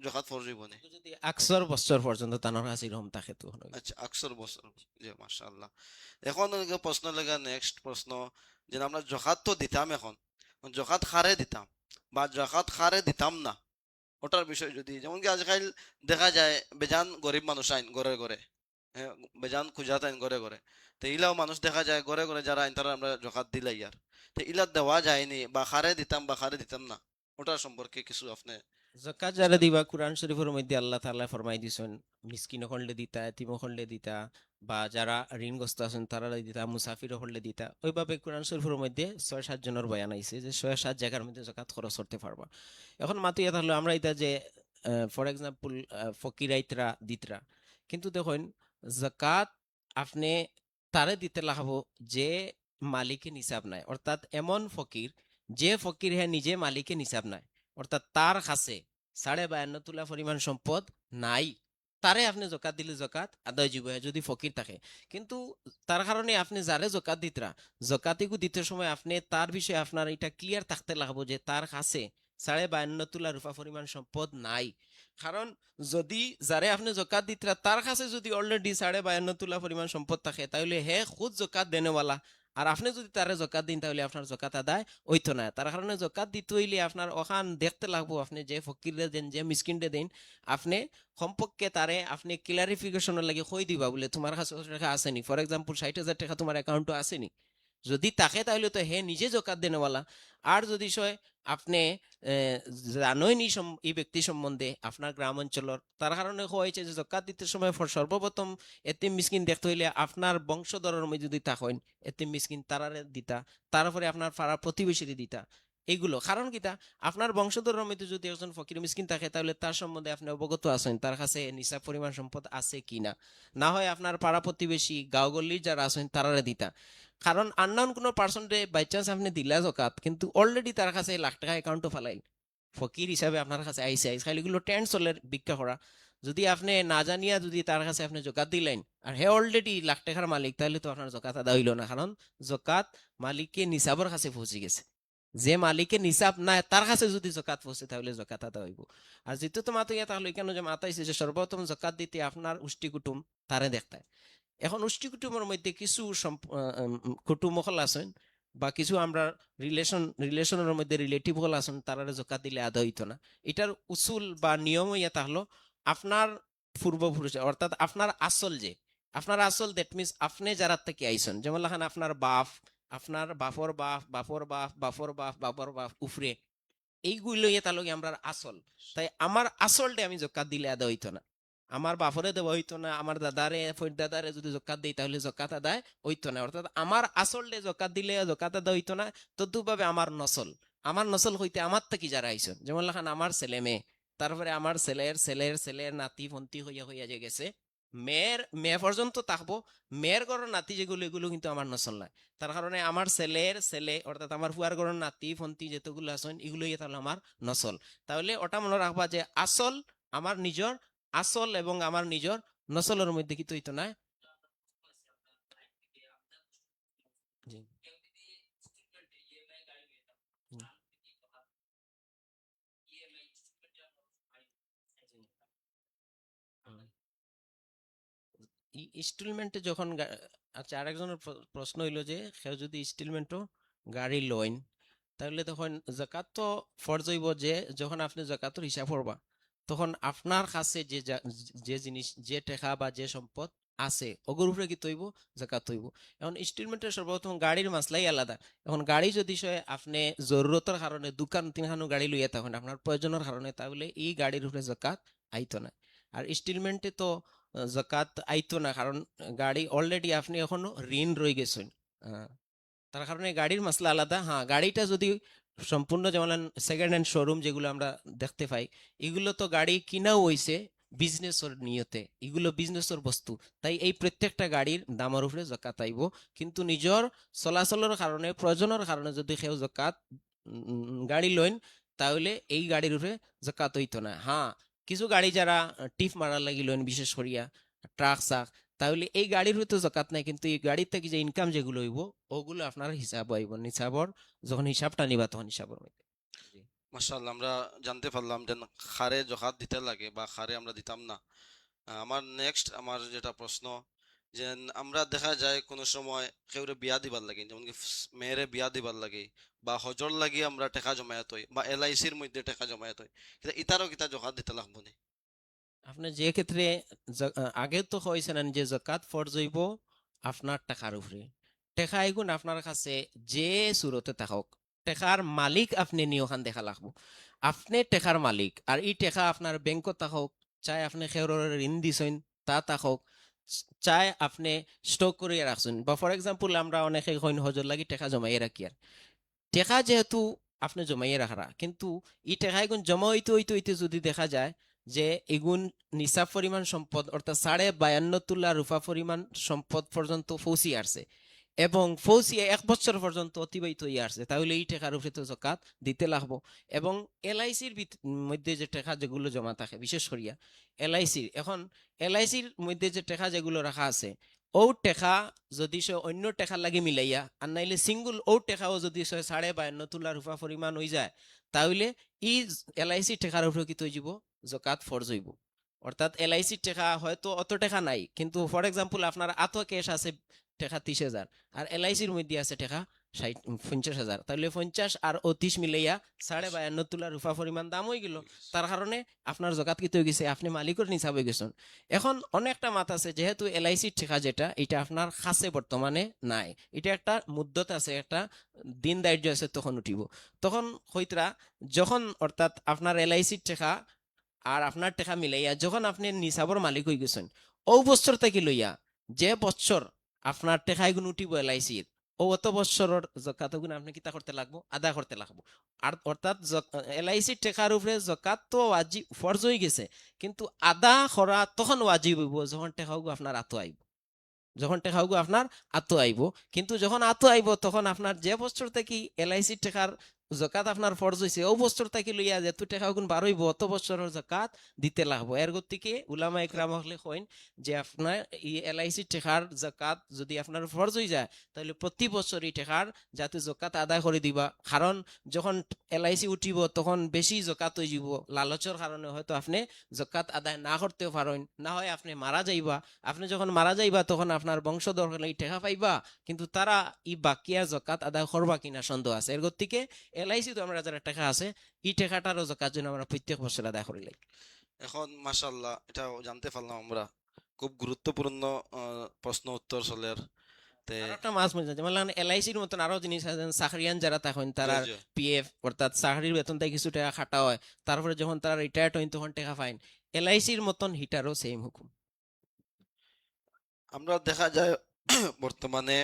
জকাত ফরজ হইব নি? যদি 100 বছর পর্যন্ত তানোর কাছে এরকম থাকে তো আচ্ছা, 100 বছর। জি মাশাআল্লাহ। এখন ওই প্রশ্ন লাগা, নেক্সট প্রশ্ন, যে আমরা জকাত তো দিতাম, এখন জকাত খারে দিতাম বা জকাত খারে দিতাম না, ওটার বিষয় যদি, যেমন কি আজকাল দেখা যায় বেজান গরিব মানুষ আইন ঘরে ঘরে, হ্যাঁ, বেজান খুঁজাত আইন ঘরে ঘরে, তো ইলাও মানুষ দেখা যায় ঘরে ঘরে যারা আইন তারা আমরা জকাত দিলাই আর, তো ইলা দেওয়া যায়নি বা খারে দিতাম বা খারে দিতাম না, ওটার সম্পর্কে কিছু আপনি? যাকাত যারা দিবা কুরআন শরীফের মধ্যে আল্লাহ তাআলা ফরমাই দিছেন মিসকিন হলে দিতা এতিম হলে দিতা বা যারা ঋণগ্রস্ত আছেন তারা দিতা মুসাফির হলে দিতা ওইভাবে কুরআন শরীফের মধ্যে 6-7 জনের বয়ান আইছে যে 6-7 জায়গার মধ্যে যাকাত খরচ করতে পারবা। এখন মাতো ইয়া হলো আমরা এটা যে ফর এক্সাম্পল ফকিরাইতরা দিতরা, কিন্তু দেখুন যাকাত আপনি তারে দিতে লাগাবো যে মালিকে নিসাব নাই, অর্থাৎ এমন ফকির যে ফকির হ্যাঁ নিজে মালিকে নিসাব নাই, অর্থাৎ তার কাছে 52.5 তোলা পরিমাণ সম্পদ নাই, তারে আপনি জকাত দিলে জকাত আদায় যাব যদি ফকির থাকে। কিন্তু তার কারণে আপনি যারে জকাত দিতরা জকাতিগু দিতে সময় আপনি তার বিষয়ে আপনার এটা ক্লিয়ার থাকতে লাগবো যে তার কাছে 52.5 তোলা রূপা পরিমাণ সম্পদ নাই। কারণ যদি যারে আপনি জকাত দিতরা তার কাছে যদি অলরেডি 52.5 তোলা পরিমাণ সম্পদ থাকে তাহলে হে খুদ জকাত দেনেওয়ালা, আর আপনি যদি তারে জকাত দিন তাহলে আপনার জকাত আদায় হইতো না। তার কারণে জকাত দিতে হইলে আপনার ওখান দেখতে লাগবো আপনি যে ফকিরে দেন যে মিসকিনরে দেন আপনি কমপক্ষে তারে আপনি ক্লারিফিকেশনের লাগে কই দিবা বলে তোমার কাছে টাকা আসেনি, ফর এক্সাম্পল 60,000 টাকা তোমার অ্যাকাউন্টে আসেনি, যদি থাকে তাহলে তো হে নিজে জকাত দেনেওয়ালা। আর যদি সয় আপনি জানোই নি এই ব্যক্তি সম্বন্ধে আপনার গ্রাম অঞ্চলের, তার কারণে হয়েছে যে জকাত দিতে সময় সর্বপ্রথম এতিম মিসকিন দেখতে হইলে আপনার বংশধরের মধ্যে যদি থাকেন এতিম মিসকিন তারারে দিতা, তারপরে আপনার পাড়া প্রতিবেশীরে দিতা। এইগুলো কারণ কিতা, আপনার বংশধরের মধ্যে যদি একজন ফকির মিসকিন থাকে তাহলে তার সম্বন্ধে আপনি অবগত আছেন তার কাছে নিসাব পরিমাণ সম্পদ আছে কিনা, না হয় আপনার পাড়া প্রতিবেশী গাঁও গল্লির যারা আছেন তারারে দিতা। কারণ আননোন কোনো পার্সনরে বাই চান্স আপনি দিলা জকাত কিন্তু অলরেডি তার কাছে লাখ টাকা অ্যাকাউন্টও ফালাই ফকির হিসাবে আপনার কাছে আইসে খালি এগুলো টেন্ট চলের ভিক্ষা করা। যদি আপনি না জানিয়া যদি তার কাছে আপনি জকাত দিলেন আর হে অলরেডি লাখ টাকার মালিক তাহলে তো আপনার জকাত আদা হইল না, কারণ জকাত মালিককে নিসাবের কাছে পৌঁছে গেছে। যে মালিকের নিসাব নাই তার কাছে যদি জকাত পৌঁছে তাহলে জকাত আদা হইব। আর যেহেতু তো মাতো ইয়া তাহলে কেন যে মাতাইছে যে সর্বপ্রথম জকাত দিতে আপনার উষ্টি কুটুম তারে দেখতে। এখন উষ্টি কুটুমের মধ্যে কিছু কুটুম মহল আছেন বা কিছু আমরা রিলেশনের মধ্যে রিলেটিভ হল আছেন তারা জকাত দিলে আদা হইতো না। এটার উসুল বা নিয়ম ইয়া হলো আপনার পূর্বপুরুষ অর্থাৎ আপনার আসল যে আপনার আসল দ্যাট মিনস আপনি যারা থেকে আইসন, যেমন লাখান আপনার বাপ আপনার বাপর বাপ বাপর বাপ বাপর বাপ বাপর বাপ উফরে এইগুলো ইয়ে তাহলে আমরা আসল। তাই আমার আসলটা আমি জকাত দিলে আদা হইতো না, আমার বাপরে দেওয়া হইতো না, আমার দাদারে দাদারে যদি জকাত দিই তাহলে জকাত আদায় হইতো না, অর্থাৎ আমার আসলটা জকাত দিলে জকাত আদা হইতো না। তদ্রুপভাবে আমার নসল হইতে আমার থেকে যারা আইসন, যেমন লাখান আমার ছেলে মেয়ে, তারপরে আমার ছেলের ছেলের ছেলের নাতি ফন্তি হইয়া হইয়া যে গেছে মেয়ের মেয়ে পর্যন্ত থাকবো, মেয়ের ঘরের নাতি যেগুলো এগুলো কিন্তু আমার নসল নাই। তার কারণে আমার ছেলের ছেলে অর্থাৎ আমার ফুয়ার ঘরের নাতি ফন্তি যেতগুলো আছেন এগুলো তাহলে আমার নসল। তাহলে ওটা মনে রাখবা যে আসল আমার নিজর আসল এবং আমার নিজর নসলের মধ্যে কি হইতো না। জি। হুম। হুম। ইনস্টলমেন্টে যখন আচ্ছা আরেকজনের প্রশ্ন হইলো যে কেউ যদি ইনস্টলমেন্টও গাড়ি লইন তাহলে তখন জাকাত তো ফরজ হইব, যে যখন আপনি জাকাতের হিসাব করবা তখন আপনার কাছে যে জিনিস যে টাকা বা যে সম্পদ আছে ওগুর উপরে কি তৈব জাকাত হইব। এখন ইনস্টলমেন্টের সর্বপ্রথম গাড়ির মাসলাই আলাদা। এখন গাড়ি যদি আপনি জরুরতের কারণে দোকান তিনখানো গাড়ি লইয়া তখন আপনার প্রয়োজনের কারণে তাহলে এই গাড়ির উপরে জাকাত আইতো না। আর ইনস্টলমেন্টে তো জাকাত আইতো না, কারণ গাড়ি অলরেডি আপনি এখনো ঋণ রয়ে গেছেন। তার কারণে গাড়ির মাসলা আলাদা। হ্যাঁ, গাড়িটা যদি সম্পূর্ণ যেমন সেকেন্ড হ্যান্ড শোরুম যেগুলো আমরা দেখতে পাই এগুলো তো গাড়ি কিনাও হইছে বিজনেসের নিয়তে, এগুলো বিজনেসের বস্তু, তাই এই প্রত্যেকটা গাড়ির দামের উপরে জাকাত আইব। কিন্তু নিজের চলাচলের কারণে প্রয়োজনের কারণে যদি কেউ জাকাত গাড়ি লইন তাহলে এই গাড়ির উপরে জাকাত হইতো না। হ্যাঁ, কিছু গাড়ি যারা টিপ মারার লাগি লইন বিশেষ করিয়া ট্রাক চাক তাহলে এই গাড়ির হইতো জাকাত নাই, কিন্তু এই গাড়ির থেকে যে ইনকাম যেগুলো হইব ওগুলো আপনার হিসাব হইব, নিসাবর যখন হিসাবটা নিবা তখন হিসাবের মধ্যে। মাশাআল্লাহ, আমরা জানতে পারলাম যে খারে জকাত দিতে লাগে বা খারে আমরা দিতাম না। আমার নেক্সট আমার যেটা প্রশ্ন, যে আমরা দেখা যায় কোনো সময় কেউরে বিয়া দিবার লাগে, যেমন কি মেয়েরে বিয়া দিবার লাগে বা হজর লাগি আমরা টাকা জমায়েত হই বা এলআইসির মধ্যে টাকা জমায়েত হই, কিন্তু ইতারও কিতা জকাত দিতে লাগবো না? আপনি যে ক্ষেত্রে আগে তো হয়েছেন যে জাকাত ফরজ হইব আপনার টাকার উপরে। টাকা এগুন আপনার কাছে যে সুরতে থাকক, টাকার মালিক আপনি নিয়খান দেখা লাগবো। আপনি টাকার মালিক আর এই টাকা আপনার ব্যাংকত থাকক, চাই আপনি খেউরের ঋণ দিছেন তা থাকক, চাই আপনি স্টক করে রাখছেন, বা ফর এক্সাম্পল আমরা অনেকে হইন হজর লাগি টাকা জমাইয়ে রাখি। আর টাকা যেহেতু আপনি জমাইয়ে রাখা, কিন্তু এই টাকা এগুন জমা হইতে হইতে হইতে যদি দেখা যায় যে এগুন নিসাব পরিমাণ সম্পদ অর্থাৎ 52.5 তোলা রূপা পরিমাণ সম্পদ পর্যন্ত পৌঁছি আসছে এবং ফৌসিয়া 1 বছর পর্যন্ত অতিবাহিত হয়ে আসছে, তাহলে এই টাকার উপরে তো জাকাত দিতে লাগবো। এবং এলআইসির মধ্যে যে টাকা যেগুলো জমা থাকে, বিশেষ করিয়া এলআইসির, এখন এলআইসির মধ্যে যে টাকা যেগুলো রাখা আছে, ও টাকা যদি সে অন্য টাকা লাগে মিলাইয়া আর নাইলে সিঙ্গুল ও টাকাও যদি সে 52.5 তোলা রূপা পরিমাণ হয়ে যায়, তাহলে ই এলআইসি টাকার উপরে কি তৈব জাকাত ফরজ হইব। অর্থাৎ এলআইসির টাকা হয়তো অত টাকা নাই, কিন্তু ফর এক্সাম্পল আপনার আত ক্যাশ আছে টাকা 30,000 আর এলআইসির মধ্যে আছে টাকা 50,000, তাহলে 50 আর 30 মিলাইয়া 52.5 তোলা রূপা পরিমাণ দাম হয়ে গেল। তার কারণে আপনার জাকাত কি হয়ে গেছে, আপনি মালিকের নিসাব হয়ে গেছেন। এখন অনেকটা মাত আছে, যেহেতু এলআইসির টাকা যেটা এটা আপনার কাছে বর্তমানে নাই, এটা একটা মুদ্দত আছে, একটা দিন দায়িত্ব আছে, তখন উঠিব। তখন হইতরা যখন অর্থাৎ আপনার এলআইসির টাকা আর আপনার টাকা মিলাইয়া যখন আপনি নিসাবর মালিক হয়ে গেছেন, ও বছর থেকে লইয়া যে বছর আপনার টাকা এগুন উঠিব এলআইসির, ও অত বছরের জাকাত গুণ আপনি কিতা করতে লাগবো, আদা করতে লাগবো। আর অর্থাৎ এলআইসির টাকার উপরে জাকাত তো ওয়াজিব ফরজ হয়ে গেছে, কিন্তু আদা করা তখন ওয়াজিব হইব যখন টাকাগুলো আপনার আতো আইব, যখন টাকাগুলো আপনার আতো আইব। কিন্তু যখন আতো আইব তখন আপনার যে বছর থেকে এলআইসির টাকার জাকাত আপনার ফরজ হয়েছে, ও বছর থেকে লইয়া যেহেতু টাকা গুণ বার হইব অত বছরের জাকাত দিতে লাগবো। এর গতিকে উলামা ইকরাম হলে কইন যে আপনার এই এলআইসির টাকার জাকাত যদি আপনার ফরজ হয়ে যায়, তাহলে প্রতি বছর এই টাকার যাতে জাকাত আদায় করে দিবা। কারণ যখন এলআইসি উঠিব তখন বেশি জাকাত হয়ে যাব, লালচের কারণে হয়তো আপনি জাকাত আদায় না করতেও পারেন, না হয় আপনি মারা যাইবা। আপনি যখন মারা যাইবা তখন আপনার বংশধর হলে টাকা পাইবা, কিন্তু তারা ই বাকিয়া জাকাত আদায় করবা কিনা সন্দেহ আছে। এর গতিকে এলআইসি তো আমরা যারা টাকা আছে এই টাকাটারও জাকাত জন্য আমরা প্রত্যেক বছর আদায় করি লাই। এখন মাশাআল্লাহ, এটা জানতে পারলাম আমরা, খুব গুরুত্বপূর্ণ প্রশ্ন উত্তর চলের তে। আর একটা মাছ মনে যেমন এলআইসির মতন আরো জিনিস আছে, চাকরিয়ান যারা থাকেন তারা জি, জি। পিএফ অর্থাৎ চাকরির বেতন থেকে কিছু টাকা খাটা হয়, তারপরে যখন তারা রিটায়ার্ড হইন তখন টাকা পাইন। এলআইসির মতন হিটারও সেম হুকুম। আমরা দেখা যায় বর্তমানে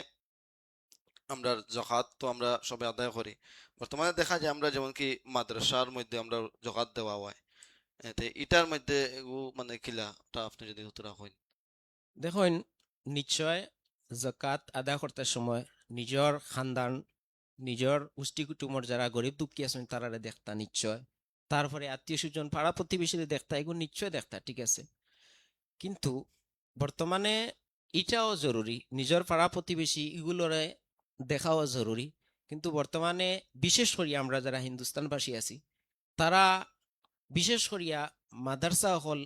আমরা জাকাত তো আমরা সবাই আদায় করি। বর্তমানে দেখা যায় আমরা যেমন কি মাদ্রাসার মধ্যে আমরা জাকাত দেওয়া হয়, এতে ইটার মধ্যে মানে কিলাটা আপনি যদি উত্তর হইন। দেখুন, নিশ্চয় জাকাত আদায় করতে সময় নিজের খানদান, নিজের গোষ্ঠী কুটুমর যারা গরিব দুঃখী আছেন তারা দেখতা নিশ্চয়, তারপরে আত্মীয় স্বজন পাড়া প্রতিবেশীদের দেখতা, এগুলো নিশ্চয় দেখতা, ঠিক আছে। কিন্তু বর্তমানে এটাও জরুরি, নিজের পাড়া প্রতিবেশী এগুলোরে দেখাও জরুরি। কিন্তু বর্তমানে বিশেষ করিয়া আমরা যারা হিন্দুস্তানবাসী আছি, তারা বিশেষ করিয়া মাদ্রাসা হল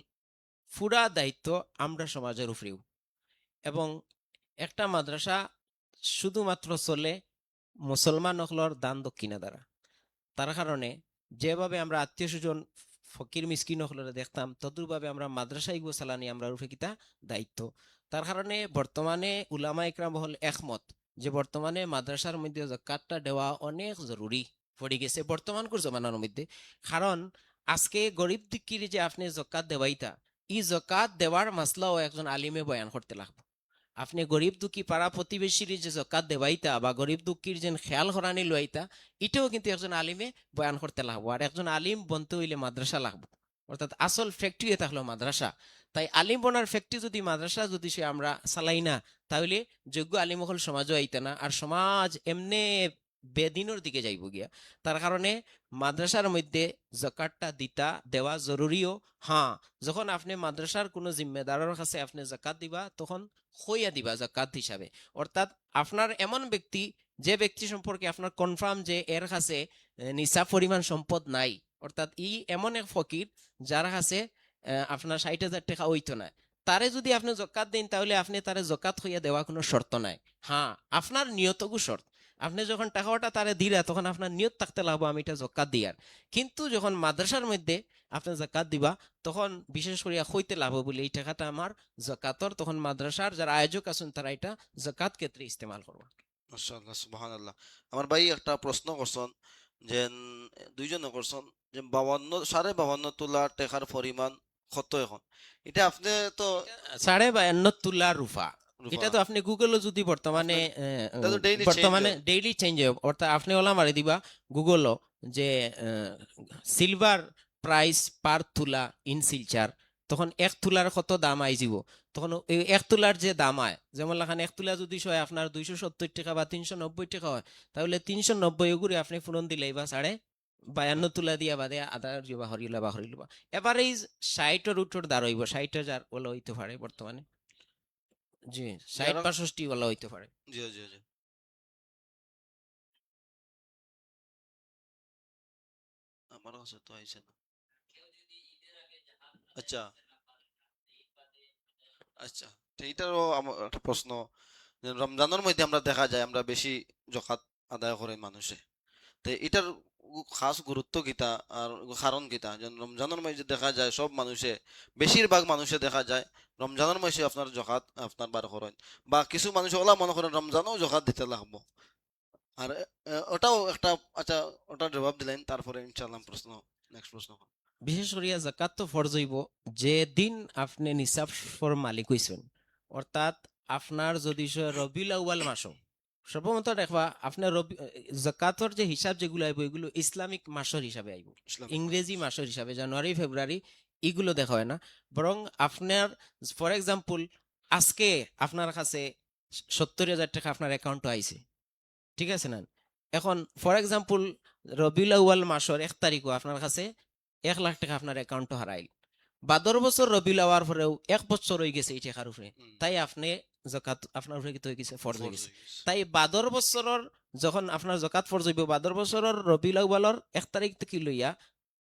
পুরা দায়িত্ব আমরা সমাজের উপরেও। এবং একটা মাদ্রাসা শুধুমাত্র চলে মুসলমান হলর দান দক্ষিণা দ্বারা। তার কারণে যেভাবে আমরা আত্মীয় স্বজন ফকির মিসকিন হলরে দেখতাম, তদুরভাবে আমরা মাদ্রাসা ইগো চালানি আমরা রূপে কিতা দায়িত্ব। তার কারণে বর্তমানে উলামা ইকরাম হল একমত যে বর্তমানে মাদ্রাসার মধ্যে জাকাতটা দেওয়া অনেক জরুরি পড়ে গেছে বর্তমান জমানার মধ্যে। কারণ আজকে গরিব দুঃখীর যে আপনি জাকাত দেওয়াইতা, এই জাকাত দেওয়ার মাসলাও একজন আলিমে বয়ান করতে লাগবে। আপনি গরিব দুঃখী পাড়া প্রতিবেশীর যে জাকাত দেওয়াইতা বা গরিব দুঃখীর যে খেয়াল হরানি লইতা, এটাও কিন্তু একজন আলিমে বয়ান করতে লাগবো। আর একজন আলিম বনতে হইলে মাদ্রাসা লাগবো, অর্থাৎ আসল ফ্যাক্টরি এটা হলো মাদ্রাসা। তাই আলিম বনার ফ্যাক্টরি যদি মাদ্রাসা যদি সে আমরা চালাই না, তাহলে যোগ্য আলিম হল সমাজও আইতে না, আর সমাজ এমনি বেদিনের দিকে যাইব গিয়া। তার কারণে মাদ্রাসার মধ্যে জাকাতটা দিতা দেওয়া জরুরিও। হ্যাঁ, যখন আপনি মাদ্রাসার কোনো জিম্মেদারের কাছে আপনি জাকাত দিবা, তখন হইয়া দিবা জাকাত হিসাবে। অর্থাৎ আপনার এমন ব্যক্তি, যে ব্যক্তি সম্পর্কে আপনার কনফার্ম যে এর কাছে নিসাব পরিমাণ সম্পদ নাই, অর্থাৎ ই এমন এক ফকির যার কাছে আপনার 60,000 টাকা হইতো না, তারে যদি আপনি জকাত দেন তাহলে আপনি তারে জকাত হইয়া দেওয়া কোনো শর্ত নাই। হ্যাঁ, আপনার নিয়তগু শর্ত, আপনি যখন টাকাটা তারে দিলা তখন আপনার নিয়ত থাকতে লাগবো আমি এটা জকাত দিয়ার। কিন্তু যখন মাদ্রাসার মধ্যে আপনি জাকাত দিবা তখন বিশেষ করে হইতে লাভ বলে এই টাকাটা আমার জাকাতর, তখন মাদ্রাসার যারা আয়োজক আছেন তারা এটা জাকাত ক্ষেত্রে ইস্তেমাল করবে। মাশাআল্লাহ, সুবহানাল্লাহ। আমার ভাই একটা প্রশ্ন করছেন যে দুইজনে করছেন যে 52 তোলা টাকার পরিমাণ কত এখন? এটা আপনি তো 52.5 তুলা রুফা, রূপা, এটা তো আপনি গুগলও যদি বর্তমানে আপনার এটা তো ডেইলি চেঞ্জ বর্তমানে হয়। ডেইলি চেঞ্জ হয়, অর্থাৎ আপনি ওলা মারি দিবা গুগলও যে সিলভার প্রাইস পার তুলা ইন শিলচার, তখন 1 তুলার কত দাম আই যাব, তখন এই 1 তুলার যে দাম হয়, যেমন লাখান 1 তুলা যদি হয় আপনার 270 টাকা বা 390 টাকা হয়, তাহলে 390 করে আপনি ফুরন দিলেই বা 52 তুলা দিয়া বাদে আধা বা হরিলা বা হরিলা এভারেজ 60 উঠোর দাঁড়াইব, 60,000 ওলা হইতে পারে বর্তমানে। জি, 60-65 ওলা হইতে পারে। জি জি জি। আমার কাছে তো আইছে না। আচ্ছা আচ্ছা, তো এইটারও আমার একটা প্রশ্ন, যে রমজানের মধ্যে আমরা দেখা যায় আমরা বেশি জকাত আদায় করে মানুষে, তো এটার খাস গুরুত্ব কিতা আর কারণ কিতা? যে রমজানের মাঝে দেখা যায় সব মানুষে, বেশিরভাগ মানুষে দেখা যায় রমজানের মাসে আপনার জকাত আপনার বার করেন, বা কিছু মানুষ ওলা মনে করেন রমজানও জকাত দিতে লাগবো। আর ওটাও একটা, আচ্ছা ওটার জবাব দিলেন, তারপরে ইনশাআল্লাহ প্রশ্ন, নেক্সট প্রশ্ন। বিশেষ করিয়া জাকাত তো ফরজ হইব যে দিন আপনি নিসাব ফর মালিক হইছেন, অর্থাৎ আপনার যদি রবিউল আউয়াল মাসও, সর্বমত দেখবা আপনার রবি জাকাতর যে হিসাব যেগুলো আইব এগুলো ইসলামিক মাসের হিসাবে আইব, ইসলাম। ইংরেজি মাসের হিসাবে জানুয়ারি ফেব্রুয়ারি এগুলো দেখা হয় না। বরং আপনার ফর এক্সাম্পল আজকে আপনার কাছে 70,000 টাকা আপনার অ্যাকাউন্টে আইছে, ঠিক আছে না? এখন ফর এক্সাম্পল রবিউল আউয়াল মাসের 1 তারিখও আপনার কাছে 1 লাখ টাকা আপনার অ্যাকাউন্টে হারাইল, বাদর বছর রবিউল আওয়ার পরেও 1 বছর হয়ে গেছে এই টাকার উপরে, তাই আপনি জাকাত আপনার উপরে কি হয়ে গেছে, ফরজ হয়ে গেছে। তাই বাদর বছরের যখন আপনার জাকাত ফরজ হইব, বাদর বছরের রবিউল আউয়ালের 1 তারিখ থেকে লইয়া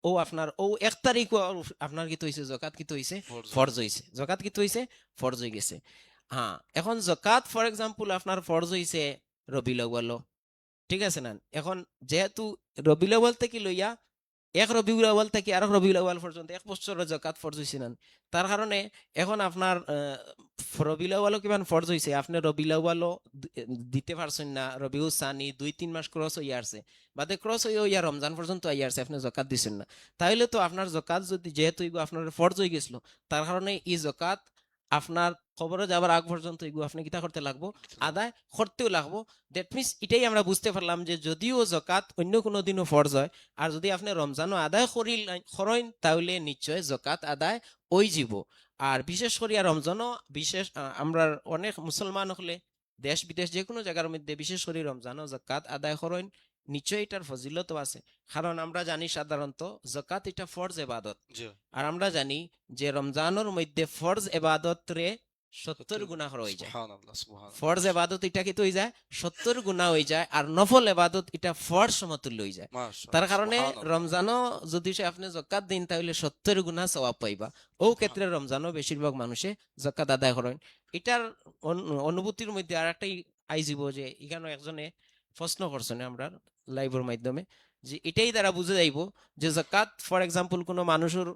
ও আপনার ও 1 তারিখ আপনার কি হইছে, জাকাত কি হইছে, ফরজ হইছে, জাকাত কি হইছে, ফরজ হয়ে গেছে। হ্যাঁ, এখন জাকাত ফর এক্সাম্পল আপনার ফরজ হইছে রবিউল আউয়াল, ঠিক আছে না? এখন যেহেতু রবিউল আউয়াল থেকে লইয়া 1 রবিউল আউয়াল থেকে আর 1 রবিউল আউয়াল পর্যন্ত 1 বছরের জাকাত ফরজ হইছে না, তার কারণে এখন আপনার রবিউল আউয়ালও কিমান ফরজ হইছে, আপনি রবিউল আউয়ালও দিতে পারছেন না, রবিউল সানি 2-3 মাস ক্রস হইয়া আসছে, বাদে ক্রস হইয়া রমজান পর্যন্ত আইয়া আসছে, আপনি জাকাত দিছেন না, তাহলে তো আপনার জাকাত যদি যেহেতু আপনার ফরজ হয়ে গেছিল, তার কারণে এই জাকাত আপনার খবরে যাবার আগ পর্যন্ত এগুলো আপনি কিতা করতে লাগবো, আদায় করতেও লাগবো। দ্যাট মিনস এটাই আমরা বুঝতে পারলাম যে যদিও জাকাত অন্য কোনো দিনও ফরজ হয়, আর যদি আপনি রমজানও আদায় করেন তাহলে নিশ্চয় জাকাত আদায় ওই যাব। আর বিশেষ করে রমজানও বিশেষ আমরা অনেক মুসলমান হলে দেশ বিদেশ যে কোনো জায়গার মধ্যে বিশেষ করে রমজানও জাকাত আদায় করেন, নিশ্চয় এটার ফজিলত আছে। কারণ আমরা জানি সাধারণত জাকাত এটা ফরজ এবাদত, জি। আর আমরা জানি যে রমজানের মধ্যে ফরজ এবাদত রে 70 গুনাহ হয়ে যায়। সুবহানাল্লাহ, সুবহানাল্লাহ। ফরজ এবাদত এটা কি হয়ে যায়, 70 গুনাহ হয়ে যায়, আর নফল এবাদত এটা ফরজ সমতুল্য হয়ে যায়। মাশাআল্লাহ, তার কারণে সুবহানাল্লাহ। রমজানও যদি সে আপনি জাকাত দিন তাহলে 70 গুনাহ সওয়াব পাইবা। ও ক্ষেত্রে রমজানও বেশিরভাগ মানুষে জাকাত আদায় করেন। এটার অনুভূতির মধ্যে আর একটাই আইজিব যে এখানে একজনে প্রশ্ন করছেন আমরা লাইভের মাধ্যমে, যে এটাই দ্বারা বুঝে যাইব যে জাকাত ফর এক্সাম্পল কোনো মানুষের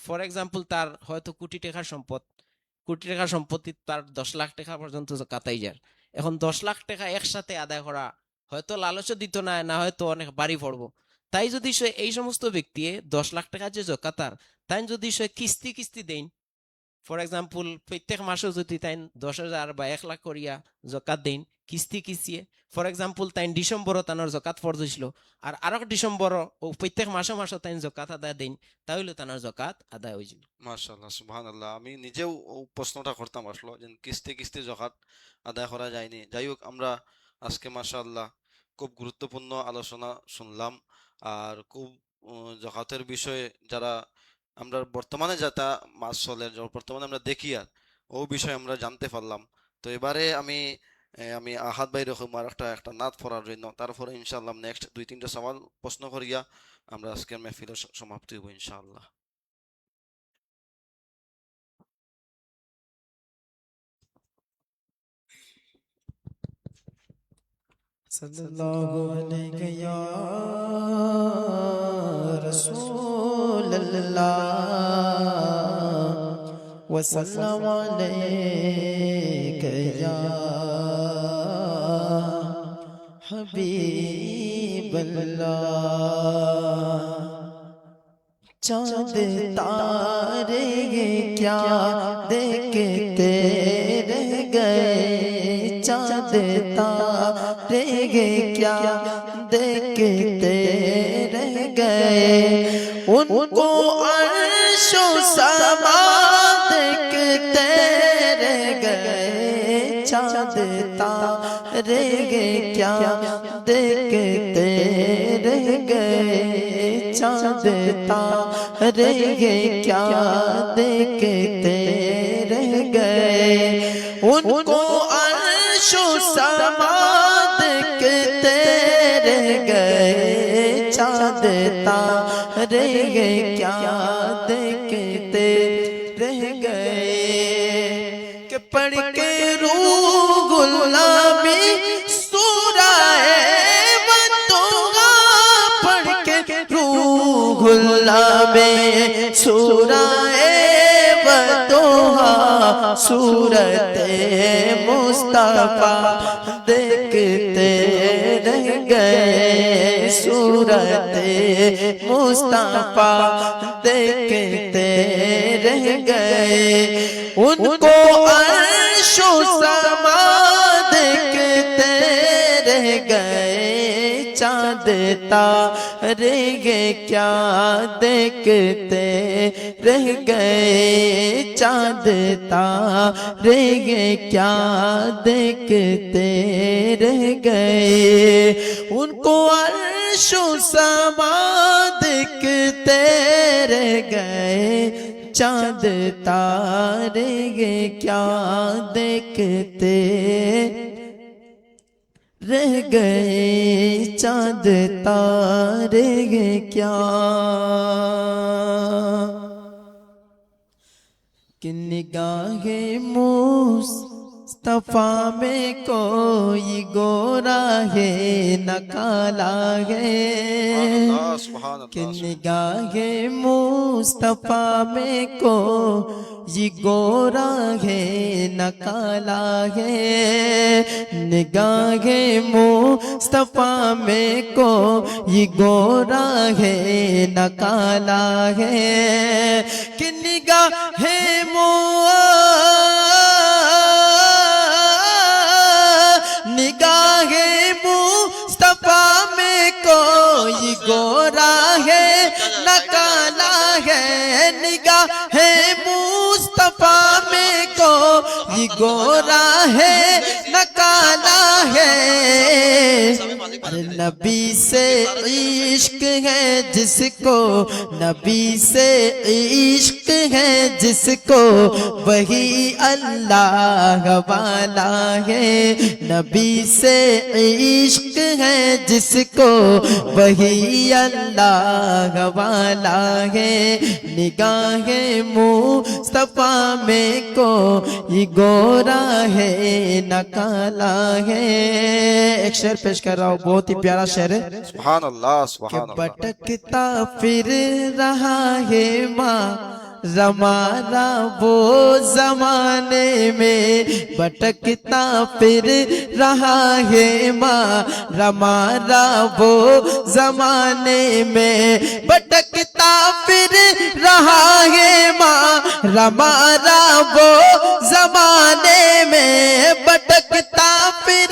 ফর এক্সাম্পল তার হয়তো কোটি টাকার সম্পত্তি, তার 10 লাখ টাকা পর্যন্ত কাতাই যায়। এখন 10 লাখ টাকা একসাথে আদায় করা হয়তো লালচও দিত না, না হয়তো অনেক বাড়ি পড়বো, তাই যদি সে এই সমস্ত ব্যক্তি 10 লাখ টাকা যে জকাতার, তাই যদি সে কিস্তি কিস্তি দেন, ফর এক্সাম্পল প্রত্যেক মাসে যদি তাই 10,000 বা 1 লাখ করিয়া জকাত দেন কিস্তি কিস্তিয়ে, ফর এক্সাম্পল তাই ডিসেম্বরও তানোর জকাত ফরজ হইছিল, আর আরো ডিসেম্বরও ও প্রত্যেক মাসে মাসে তাই জকাত আদায় দেন, তাহলে তানোর জকাত আদায় হয়ে যাবে। মাশাআল্লাহ, সুবহানাল্লাহ। আমি নিজেও ও প্রশ্নটা করতাম আসলো যে কিস্তি কিস্তি জাকাত আদায় করা যায়নি। যাই হোক, আমরা আজকে মাশাআল্লাহ খুব গুরুত্বপূর্ণ আলোচনা শুনলাম। আর খুব জাকাতের বিষয়ে যারা আমরা বর্তমানে যেটা মাস চলে, বর্তমানে আমরা দেখি আর ও বিষয়ে আমরা জানতে পারলাম। তো এবারে আমি আমি আহাদ ভাই রকম আর একটা নাত পড়ার জন্য, তারপরে ইনশাআল্লাহ নেক্সট 2-3টা সওয়াল প্রশ্ন করিয়া আমরা আজকের মেহফিলের সমাপ্তি হইব ইনশাআল্লাহ। सल्लल्लाहु अलैहि या रसूल अल्लाह वसल्लम अलैका या हबीब अल्लाह। चांद तारे क्या देखते रह गए, चांद तारे क्या देखते रह गए, उनको अर्शो समा देखते रह गए, चांद तारे क्या देखते रह गए, चांद तारे क्या देखते रह गए, उनको अर्शो समा देखते रह गए, चांद तारे क्या देखते रह गए। कि पढ़ के रूहुल अमी सूरह वतोहा, पढ़ के रूहुल अमी सूरह वतोहा, सूरत मुस्तफा देखते रह गए, सूरत मुस्तफा देखते रह गए, उनको अर्शो समा देखते रह गए, चांद तारे क्या देखते रह गए, चांद तारे क्या देखते रह गए, उनको अर्शो समा देखते रह गए, चांद तारे क्या देखते रह गए, चांद तारे क्या। कि निगाहे मुस्तफा में कोई गोरा है न काला है, कि निगाहे मुस्तफा में कोई गोरा है न काला है, निगाहे मुस्तफा में कोई गोरा है न काला है, कि निगाहे निगाहे मुस्तफा में कोई गोरा है न काला है, निगाहे मुस्तफा में कोई गोरा है न काला है। नबी से इश्क है जिसको, नबी से इश्क है जिसको, वही अल्लाह वाला है, नबी से इश्क है जिसको, वही अल्लाह वाला है, निगाहे मुस्तफा में कोई गोरा है न काला है। एक शेर पेश कर रहा हूँ, बहुत ही प्यारा शेर है। सुभान अल्लाह, सुभान अल्लाह। भटकता फिर रहा है माँ रमारा वो जमाने में, भटकता फिर रहा है माँ रमारा वो जमाने में, भटकता फिर रहा है माँ रमारा वो जमाने में, भटकता फिर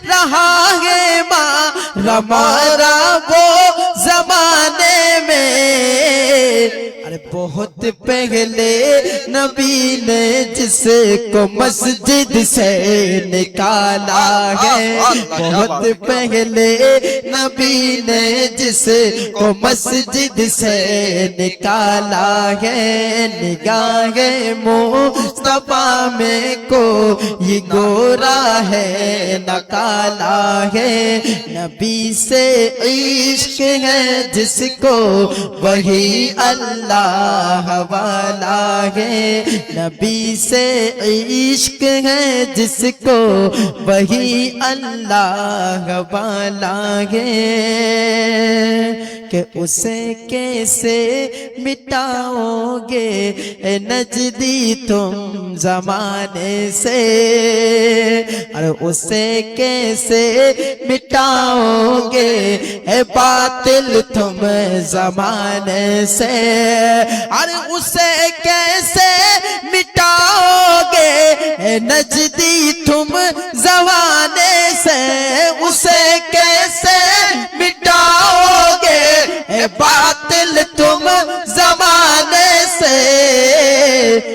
रहा है माँ रमारा वो जमाने में। अरे बहुत पहले नबी ने जिसको मस्जिद से निकाला है, बहुत पहले नबी ने जिसको मस्जिद से निकाला है, निगाहे मुस्तफा में को ये गोरा है न काला है, नबी से इश्क है जिसको वही अल्लाह वाला है, नबी से इश्क है जिसको वही अल्लाह वाला है, कि उसे कैसे मिटाओगे ए नजदी तुम जमाने से, अरे उसे कैसे मिटाओगे ए बातिल तुम जमाने से, अरे उसे कैसे मिटाओगे ए नजदी तुम जमाने से, उसे कैसे मिटाओगे ए बातिल तुम जमाने से,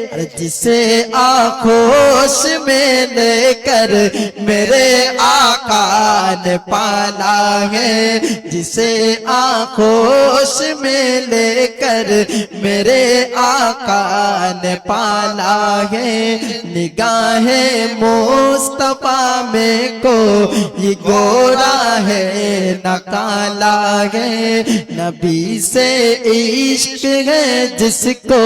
अरे जिसे आखोश में लेकर मेरे आका ने पाला है, जिसे आखोश में लेकर मेरे आका ने पाला है, निगाहे मुस्तफा में को ये गोरा है न काला है, नबी से इश्क है जिसको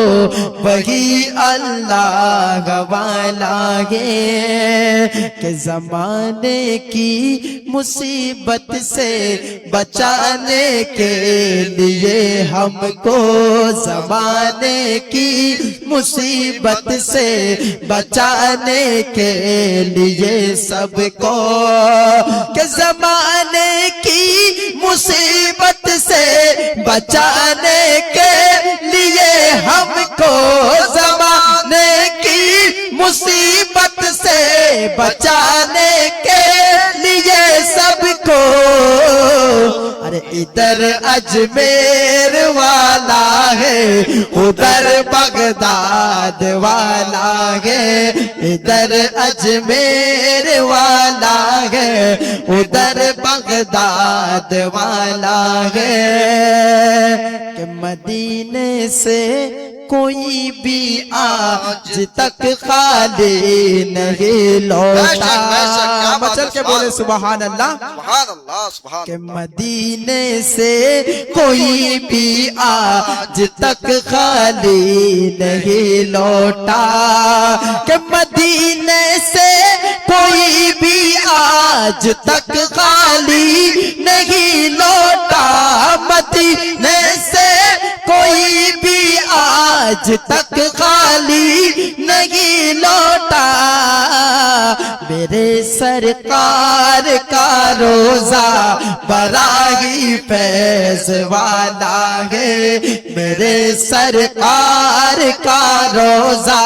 वही अल्लाह वाला है, कि जमाने की मुसीबत से बचाने के लिए हमको, जमाने की मुसीबत से बचाने के लिए सबको, कि जमाने की मुसीबत से बचाने के लिए हमको, जमाने की मुसीबत से बचाने के लिए सबको, अरे इधर अजमेर वाला है उधर बगदाद वाला है, इधर अजमेर वाला है उधर बगदाद वाला है, कि मदीने से कोई भी आज तक खाली नहीं लौटा, मचल के बोले सुभान अल्लाह, कि मदीने से कोई भी आज तक खाली नहीं लौटा, कि मदीने से कोई भी आज तक खाली नहीं लौटा, मदीने से कोई भी आज तक खाली नहीं लौटा, मेरे सरकार का रोजा बराही फैज वाला है, मेरे सरकार का रोजा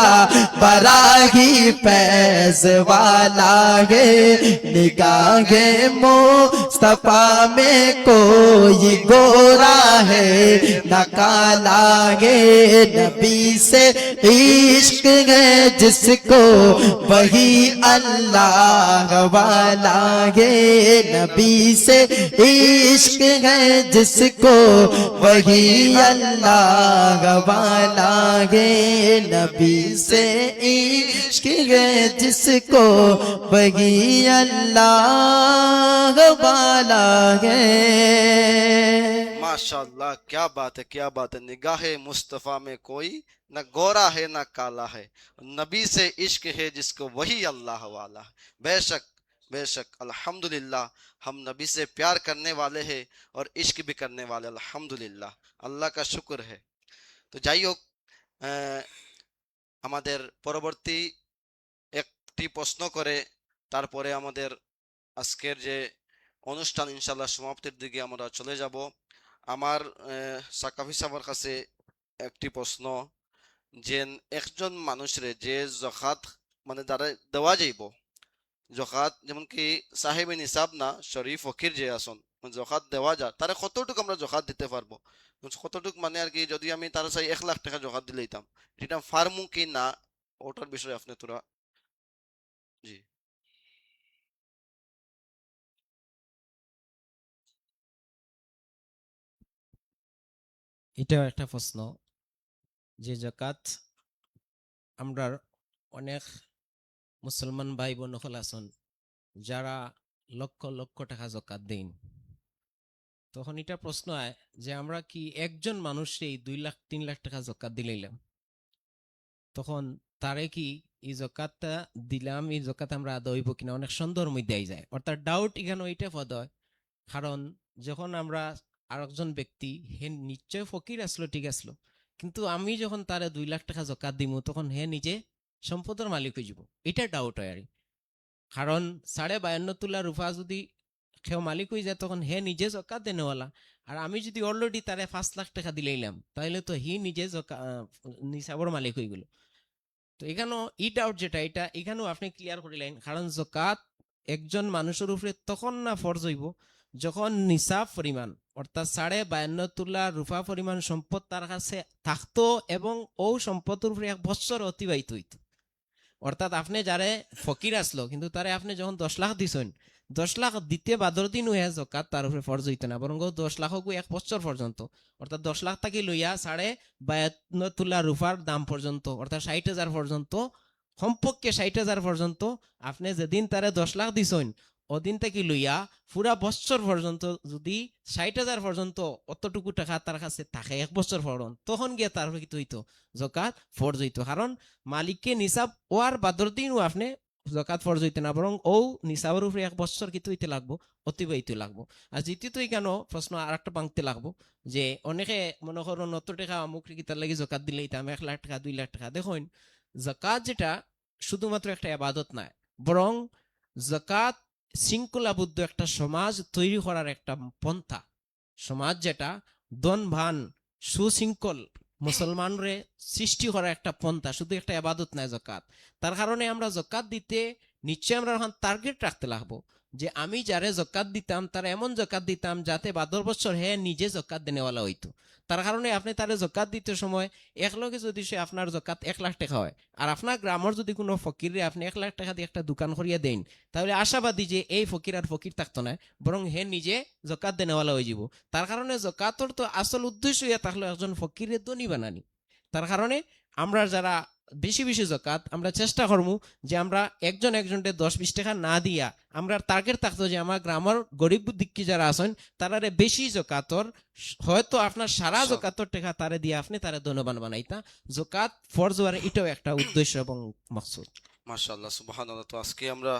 बराही फैज वाला है, निगाहे मुस्तफा में कोई गोरा है न काला है, नबी से इश्क है जिसको वही अल्लाह वाला है, नबी से इश्क है जिसको वही अल्लाह वाला है, नबी से इश्क है जिसको वही अल्लाह वाला है। माशाअल्लाह, क्या बात है, क्या बात है। निगाहे मुस्तफ़ा में कोई न गोरा है न काला है, नबी से इश्क है जिसको वही अल्लाह वाला है। बेशक बेशक अल्हम्दुलिल्लाह, हम नबी से प्यार करने वाले हैं और इश्क भी करने वाले, अल्हम्दुलिल्लाह, আল্লাহ का शुक्र है। তো যাই হোক, আমাদের পরবর্তী একটি প্রশ্ন করে তারপরে আমাদের আজকের যে অনুষ্ঠান ইনশাআল্লাহ সমাপ্তির দিকে আমরা চলে যাব। আমার সাকাফি সাহেবের কাছে একটি প্রশ্ন, যে একজন মানুষরে যে জকাত মানে দ্বারা দেওয়া যাইব, জকাত যেমন কি সাহেবে নিসাব না শরীফ ফকির যে আসন জকাত দেওয়া যায়, তারা কতটুকু আমরা জকাত দিতে পারবো? কতটুক মানে আর কি, যদি আমি তার চাই 1 লাখ টাকা জকাত দিলে দিতাম, এটা ফার্মু কি না, ওটার বিষয়ে আপনি তোরা। জি। এটাও একটা প্রশ্ন যে জাকাত আমরা অনেক মুসলমান ভাই বোন হল আছেন যারা লক্ষ লক্ষ টাকা জাকাত দেন। তখন এটা প্রশ্ন হয় যে আমরা কি একজন মানুষই 2 লাখ 3 লাখ টাকা জাকাত দিলাম, তখন তারে কি এই জাকাতটা দিলাম, এই জাকাত আমরা আদা হইব কিনা অনেক সন্দেহের মধ্যে আই যায়। অর্থাৎ ডাউট এখানে ওইটা পদ হয়। কারণ যখন আমরা আরেকজন ব্যক্তি হে নিশ্চয় ফকির আসলো, ঠিক আসলো, কিন্তু আমি যখন তারে 2 লাখ টাকা জাকাত দিমু তখন হে নিজে সম্পদের মালিক হয়ে যাব, এটা ডাউট হয় আর কি। কারণ 52.5 তোলা রূপা যদি কেউ মালিক হয়ে যায় তখন হে নিজে জাকাত দেনেওয়ালা। আর আমি যদি অলরেডি তারে 5 লাখ টাকা দিলাইলাম তাহলে তো হি নিজে নিসাবর মালিক হয়ে গেল। তো এখানেও ই ডাউট যেটা, এটা এখানেও আপনি ক্লিয়ার করিলেন। কারণ জাকাত একজন মানুষের উপরে তখন না ফরজ হইব যখন নিসাব পরিমাণ, অর্থাৎ 52.5 তোলা রূপা পরিমাণ সম্পদ তার কাছে থাকতো এবং ও সম্পদের উপরে 1 বছর অতিবাহিত হইত। অর্থাৎ আপনি যারে ফকির আসলো কিন্তু তারে আপনি যখন 10 লাখ দিছেন, 10 লাখ দিতে বাদর দিন হয়ে জকাত তার উপরে ফরজ হইতো না, বরং 10 লাখও 1 বছর পর্যন্ত, অর্থাৎ 10 লাখ থাকি লইয়া 52.5 তোলা রূপার দাম পর্যন্ত, অর্থাৎ 60,000 পর্যন্ত, কমপক্ষে 60,000 পর্যন্ত আপনি যেদিন তারে 10 লাখ দিছেন ওদিন থেকে লইয়া পুরা বছর পর্যন্ত যদি 60,000 পর্যন্ত অতটুকু টাকা তার কাছে থাকে 1 বছর পর্যন্ত, তখন গিয়ে তার কি হইতো জকাত ফরজ হইতো। কারণ মালিককে নিসাব ওয়ার বাদর দিনও আপনি জকাত ফরজ হইতে না, বরং ও নিসাবের উপরে 1 বছর কিন্তু হইতে লাগবো, অতিবাহিত লাগবো। আর দ্বিতীয়ত কেন প্রশ্ন আর একটা পাংতে লাগবো যে অনেকে মনে করুন 90 টাকা অমুক কিতার লাগি জকাত দিলেই আমি 1 লাখ টাকা 2 লাখ টাকা। দেখুন জাকাত যেটা শুধুমাত্র একটা আবাদত নয়, বরং জাকাত শৃঙ্খলাবদ্ধ একটা সমাজ তৈরি করার একটা পন্থা। সমাজ যেটা দনভান সুশৃঙ্খল মুসলমানরে সৃষ্টি করা একটা পন্থা, শুধু একটা আবাদত নাই জাকাত। তার কারণে আমরা জাকাত দিতে নিশ্চয় আমরা এখন টার্গেট রাখতে লাগবো যে আমি যারে জাকাত দিতাম তারা এমন জাকাত দিতাম যাতে 12 বছর হে নিজে জাকাত দেনেওয়ালা হইতো। তার কারণে আপনি তারে জাকাত দিতে সময় একলগে যদি সে আপনার জাকাত 1 লাখ টাকা হয় আর আপনার গ্রামের যদি কোনো ফকিরে আপনি 1 লাখ টাকা দিয়ে একটা দোকান করিয়া দেন, তাহলে আশাবাদী যে এই ফকির আর ফকির থাকতো না, বরং হে নিজে জাকাত দেনেওয়ালা হয়ে যাব। তার কারণে জাকাতর তো আসল উদ্দেশ্য ইয়া থাকলো একজন ফকিরের ধনী বানানি। তার কারণে আমরা যারা বেশি বেশি জাকাত আমরা চেষ্টা করবো যে আমরা একজন একজনকে 10-20 টাকা না দিয়া আমরা টার্গেট থাকতো যে আমার গ্রামের গরিব দিক্কি যারা আছেন তারারে বেশি জাকাতর, হয়তো আপনার সারা জাকাতর টাকা তারে দিয়ে আপনি তারে ধনবান বানাইতা। জাকাত ফরজ হওয়ার এটাও একটা উদ্দেশ্য এবং মকসুদ। মাশাআল্লাহ, সুবহানাল্লাহ। তো আজকে আমরা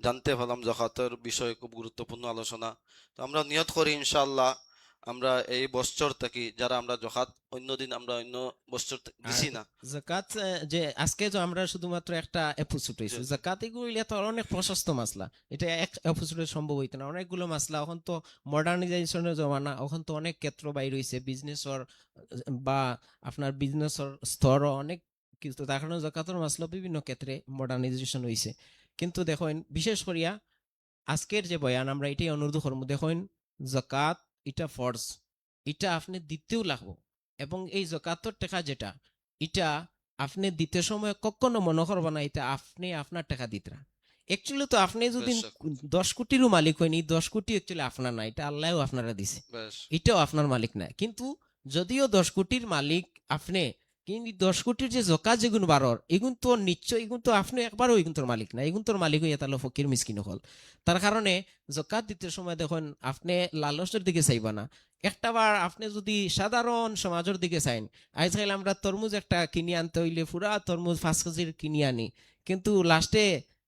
জানতে পারলাম জাকাতের বিষয়ে খুব গুরুত্বপূর্ণ আলোচনা। তো আমরা নিয়ত করি ইনশাআল্লাহ আমরা এই বছর থেকে যারা আমরা জাকাত অন্যদিন আমরা অন্য বছর দিছি না। জাকাত যে আজকে যে আমরা শুধুমাত্র একটা এপিসোড হইছে জি। জাকাত, এগুলো তো অনেক প্রশস্ত মাসলা, এটা এক এপিসোডে সম্ভব হইতো না। অনেকগুলো মাসলা, এখন তো মডার্নাইজেশনের জমানা, এখন তো অনেক ক্ষেত্র বাইর হইছে বিজনেসর বা আপনার বিজনেসর স্তরও অনেক কিছু, তার কারণে জাকাতের মাসলা বিভিন্ন ক্ষেত্রে মডার্নাইজেশন হইছে। কিন্তু দেখেন বিশেষ করিয়া আজকের যে বয়ান আমরা এটাই অনুরোধ করবো, দেখেন জাকাত এটা ফরজ, এটা আপনি দিতেও লাগবো। এবং এই জাকাতের টাকা যেটা এটা আপনি দিতে সময় কখনো মনে করবো না এটা আপনি আপনার টাকা দিতে। একচুয়ালি তো আপনি যদি বেশ 10 কোটিরও মালিক হয়নি, 10 কোটি একচুয়ালি আপনার না, এটা আল্লাহও আপনারা দিছে, বেশ এটাও আপনার মালিক না। কিন্তু যদিও 10 কোটির মালিক আপনি, কিন্তু 10 কোটির যে জকা যেগুন বারর এগুন তো নিশ্চয়, এগুন তো আপনি একবারও এগুন তোর মালিক না, এগুন তোর মালিক হইয়া তাহলে ফকির মিসকিন হল। তার কারণে জকাত দিতে সময় দেখুন আপনি লালসের দিকে চাইবা না। একটা বার আপনি যদি সাধারণ সমাজের দিকে চাইন, আজকাল আমরা তরমুজ একটা কিনে আনতে হইলে পুরা তরমুজ 5 কেজির কিনে আনি, কিন্তু লাস্টে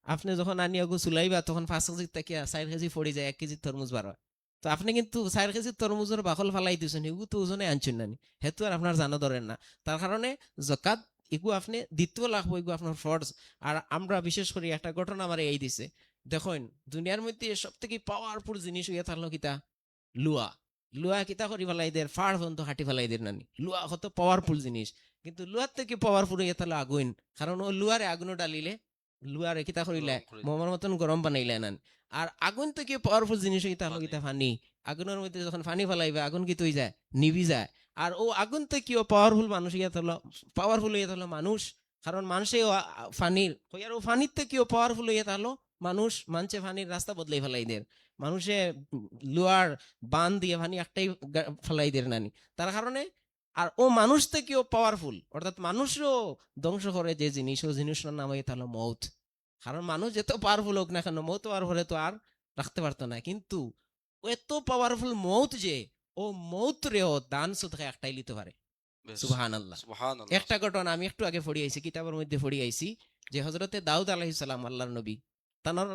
আপনি যখন আনি আগু চুলাইবা তখন 5 কেজির থেকে 4 কেজি পড়ে যায়, 1 কেজির তরমুজ বার হয়। তো আপনি কিন্তু 4 কেজির তরমুজের বাকল ফালাই দিয়েছেন, এগুলো তো ওজনে আনছেন না, হেতু আর আপনার জানা ধরেন না। তার কারণে জাকাত এগু আপনি দ্বিতীয় লাভ এগু আপনার ফরজ। আর আমরা বিশেষ করে একটা ঘটনা আমার এই দিছে, দেখেন দুনিয়ার মধ্যে সব থেকে পাওয়ারফুল জিনিস হইয়া থাকলো কিতা, লুয়া। লুয়া কিতা করি ফেলাই দের ফাড় পর্যন্ত হাঁটি ফেলাই দের নানি, লুয়া কত পাওয়ারফুল জিনিস। কিন্তু লুয়ার থেকে পাওয়ারফুল হইয়া থাকলো আগুন, কারণ ও লুয়ারে আগুনও ডালিলে লুয়ারে কিতা করিলে গরম করে মোমার মতন গরম বানাইলে নান। আর আগুন থেকে পাওয়ারফুল জিনিস হইতা হলো পানি। কিতা পানি, আগুনের মধ্যে যখন পানি ফেলাইবে আগুন কি তুই যায় নিবি যায়। আর ও আগুন তো কিও পাওয়ারফুল মানুষ পাওয়ারফুল ইয়ে হলো মানুষ, কারণ মানুষে ফানির আর ও ফানির তো কিও পাওয়ারফুল ইয়ে হলো মানুষ, মানছে ফানির রাস্তা বদলাই ফেলাই দের, মানুষে লোয়ার বান দিয়ে ফানি একটাই ফেলাই দের নানি, তার কারণে আর ও মানুষ তো কিও পাওয়ারফুল, অর্থাৎ মানুষও ধ্বংস করে যে জিনিস, ও জিনিসটার নাম হয়ে তাহলে মৌত। কারণ মানুষ যত পাওয়ারফুল হোক না কেন, মৌত হওয়ার পরে তো আর রাখতে পারতো না, কিন্তু ও এত পাওয়ারফুল মৌত যে ও মৌত রেও দান সদকা একটাই নিতে পারে। বেশ, সুবহানাল্লাহ। সুবহানাল্লাহ। একটা ঘটনা আমি একটু আগে পড়ি আইছি, কিতাবের মধ্যে পড়ি আইছি, যে হযরতে দাউদ আলাইহিস সালাম আল্লাহর নবী, তানোর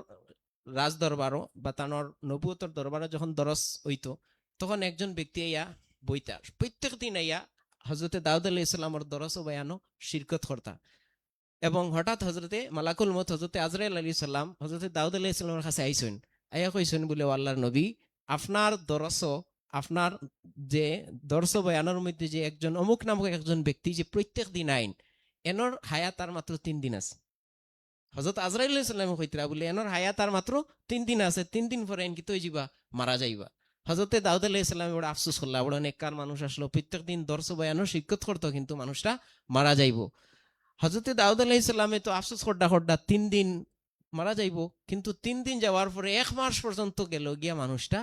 রাজ দরবারও বা তানোর নবুয়তর দরবারও যখন দরস হইতো, তখন একজন ব্যক্তি আইয়া বইতা, প্রত্যেক দিন আইয়া হযরতে দাউদ আলাইহিস সালামের দরস ও বয়ানও শিরকত করতা। এবং হঠাৎ হযরতে মালাকুল মউত হযরতে আজরাইল আলাইহিস সালাম হযরতে দাউদ আলাইহিস সালামের কাছে আইছেন, আইয়া কইছেন বলে, ও আল্লাহর নবী, আপনার দরস, আপনার যে দর্শ বয়ানের মধ্যে যে একজন অমুক নামক একজন ব্যক্তি যে প্রত্যেক দিন আইন, এনর হায়াত তার মাত্র 3 দিন আছে। হযরত আজরাইল আলাইহিস সালাম কইতরা বলে, এনর হায়াত তার মাত্র 3 দিন আছে, 3 দিন পরে এন কি তো যাইবা, মারা যাইবা। হযরতে দাউদ আলাইহিস সালাম বড় আফসোস করলা, বড় নেককার মানুষ আসলো, প্রত্যেক দিন দর্শ বয়ানের শিক্ষত করতো, কিন্তু মানুষটা মারা যাইবো। হযরতে দাউদ আলাইহিস সালামে তো আফসোস করডা করডা 3 দিন মারা যাইবো, কিন্তু 3 দিন যাওয়ার পরে 1 মাস পর্যন্ত গেল গিয়া মানুষটা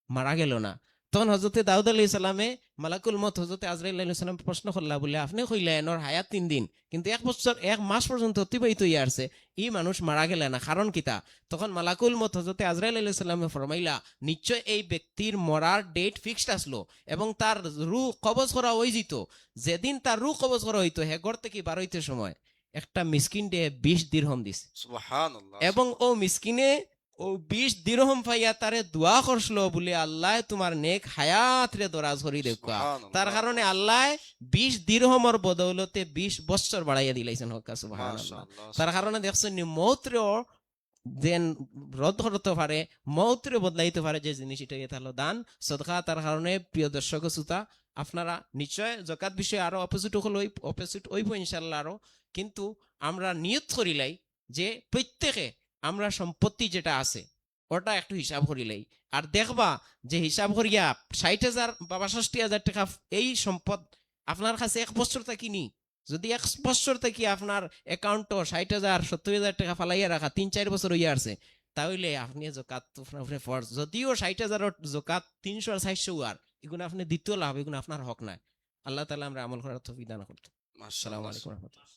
মারা গেল না। তখন হযরতে দাউদ আলাইহিস সালামে মালাকুল মউত হযরতে আজরাইল আলাইহিস সালাম প্রশ্ন করলা, বলে আপনি কইলা এনর হায়াত 3 দিন, কিন্তু 1 বছর 1 মাস পর্যন্ত অতিবাহিত হইয়া আসছে, এই মানুষ মারা গেল না, কারণ কিতা? তখন মালাকুল মউত হযরতে আজরাইল আলাইহিস সালামে ফরমাইলা, নিশ্চয় এই ব্যক্তির মরার ডেট ফিক্সড আসলো এবং তার রূহ কবজ করা হই যেত, যেদিন তার রূহ কবজ করা হইতো হে ঘর থেকে বার হইতে সময় একটা মিসকিন ডে 20 দিরহম দিছে, সুবহানাল্লাহ। এবং ও মিসকিনে ও 20 দিরহম পাইয়া তারে দোয়া করছিল বলে, আল্লাহ তোমার নেক হায়াত রে দরাজ করি দেখা, সুবহানাল্লাহ। তার কারণে আল্লাহ 20 দিরহমর বদৌলতে 20 বছর বাড়াইয়া দিলাইছেন হক সুবহানাল্লাহ। মাশাআল্লাহ। তার কারণে দেখছেন মৌত্রে যেন রদ করতে পারে, মৌত্রে বদলাইতে পারে যে জিনিস, এটা এটা হলো দান সদকা। তার কারণে প্রিয় দর্শক শ্রোতা, আপনারা নিশ্চয় যাকাত বিষয়ে আরো অপোজিট হইব ইনশাআল্লাহ আরো, কিন্তু আমরা নিয়ত করিলাই যে প্রত্যেকে আমরা সম্পত্তি যেটা আছে ওটা একটু হিসাব করিলাই, আর দেখবা যে হিসাব করিয়া 60,000 বা 62,000 টাকা এই সম্পদ আপনার কাছে 1 বছর থাকি নি, যদি 1 বছর থেকে আপনার অ্যাকাউন্ট 60,000 70,000 টাকা ফালাইয়া রাখা 3-4 বছর হইয়া আসছে, তাহলে আপনি জকাত আপনার ফরজ, যদিও 60,000 জকাত 300 আর 400 আর এগুলো আপনি দ্বিতীয় লাভ, এগুলো আপনার হক নাই। আল্লাহ তাআলা আমরা আমল করার তৌফিক দান করুন। আসসালামু মাশাআল্লাহ। আলাইকুম ওয়া রাহমাতুল্লাহ।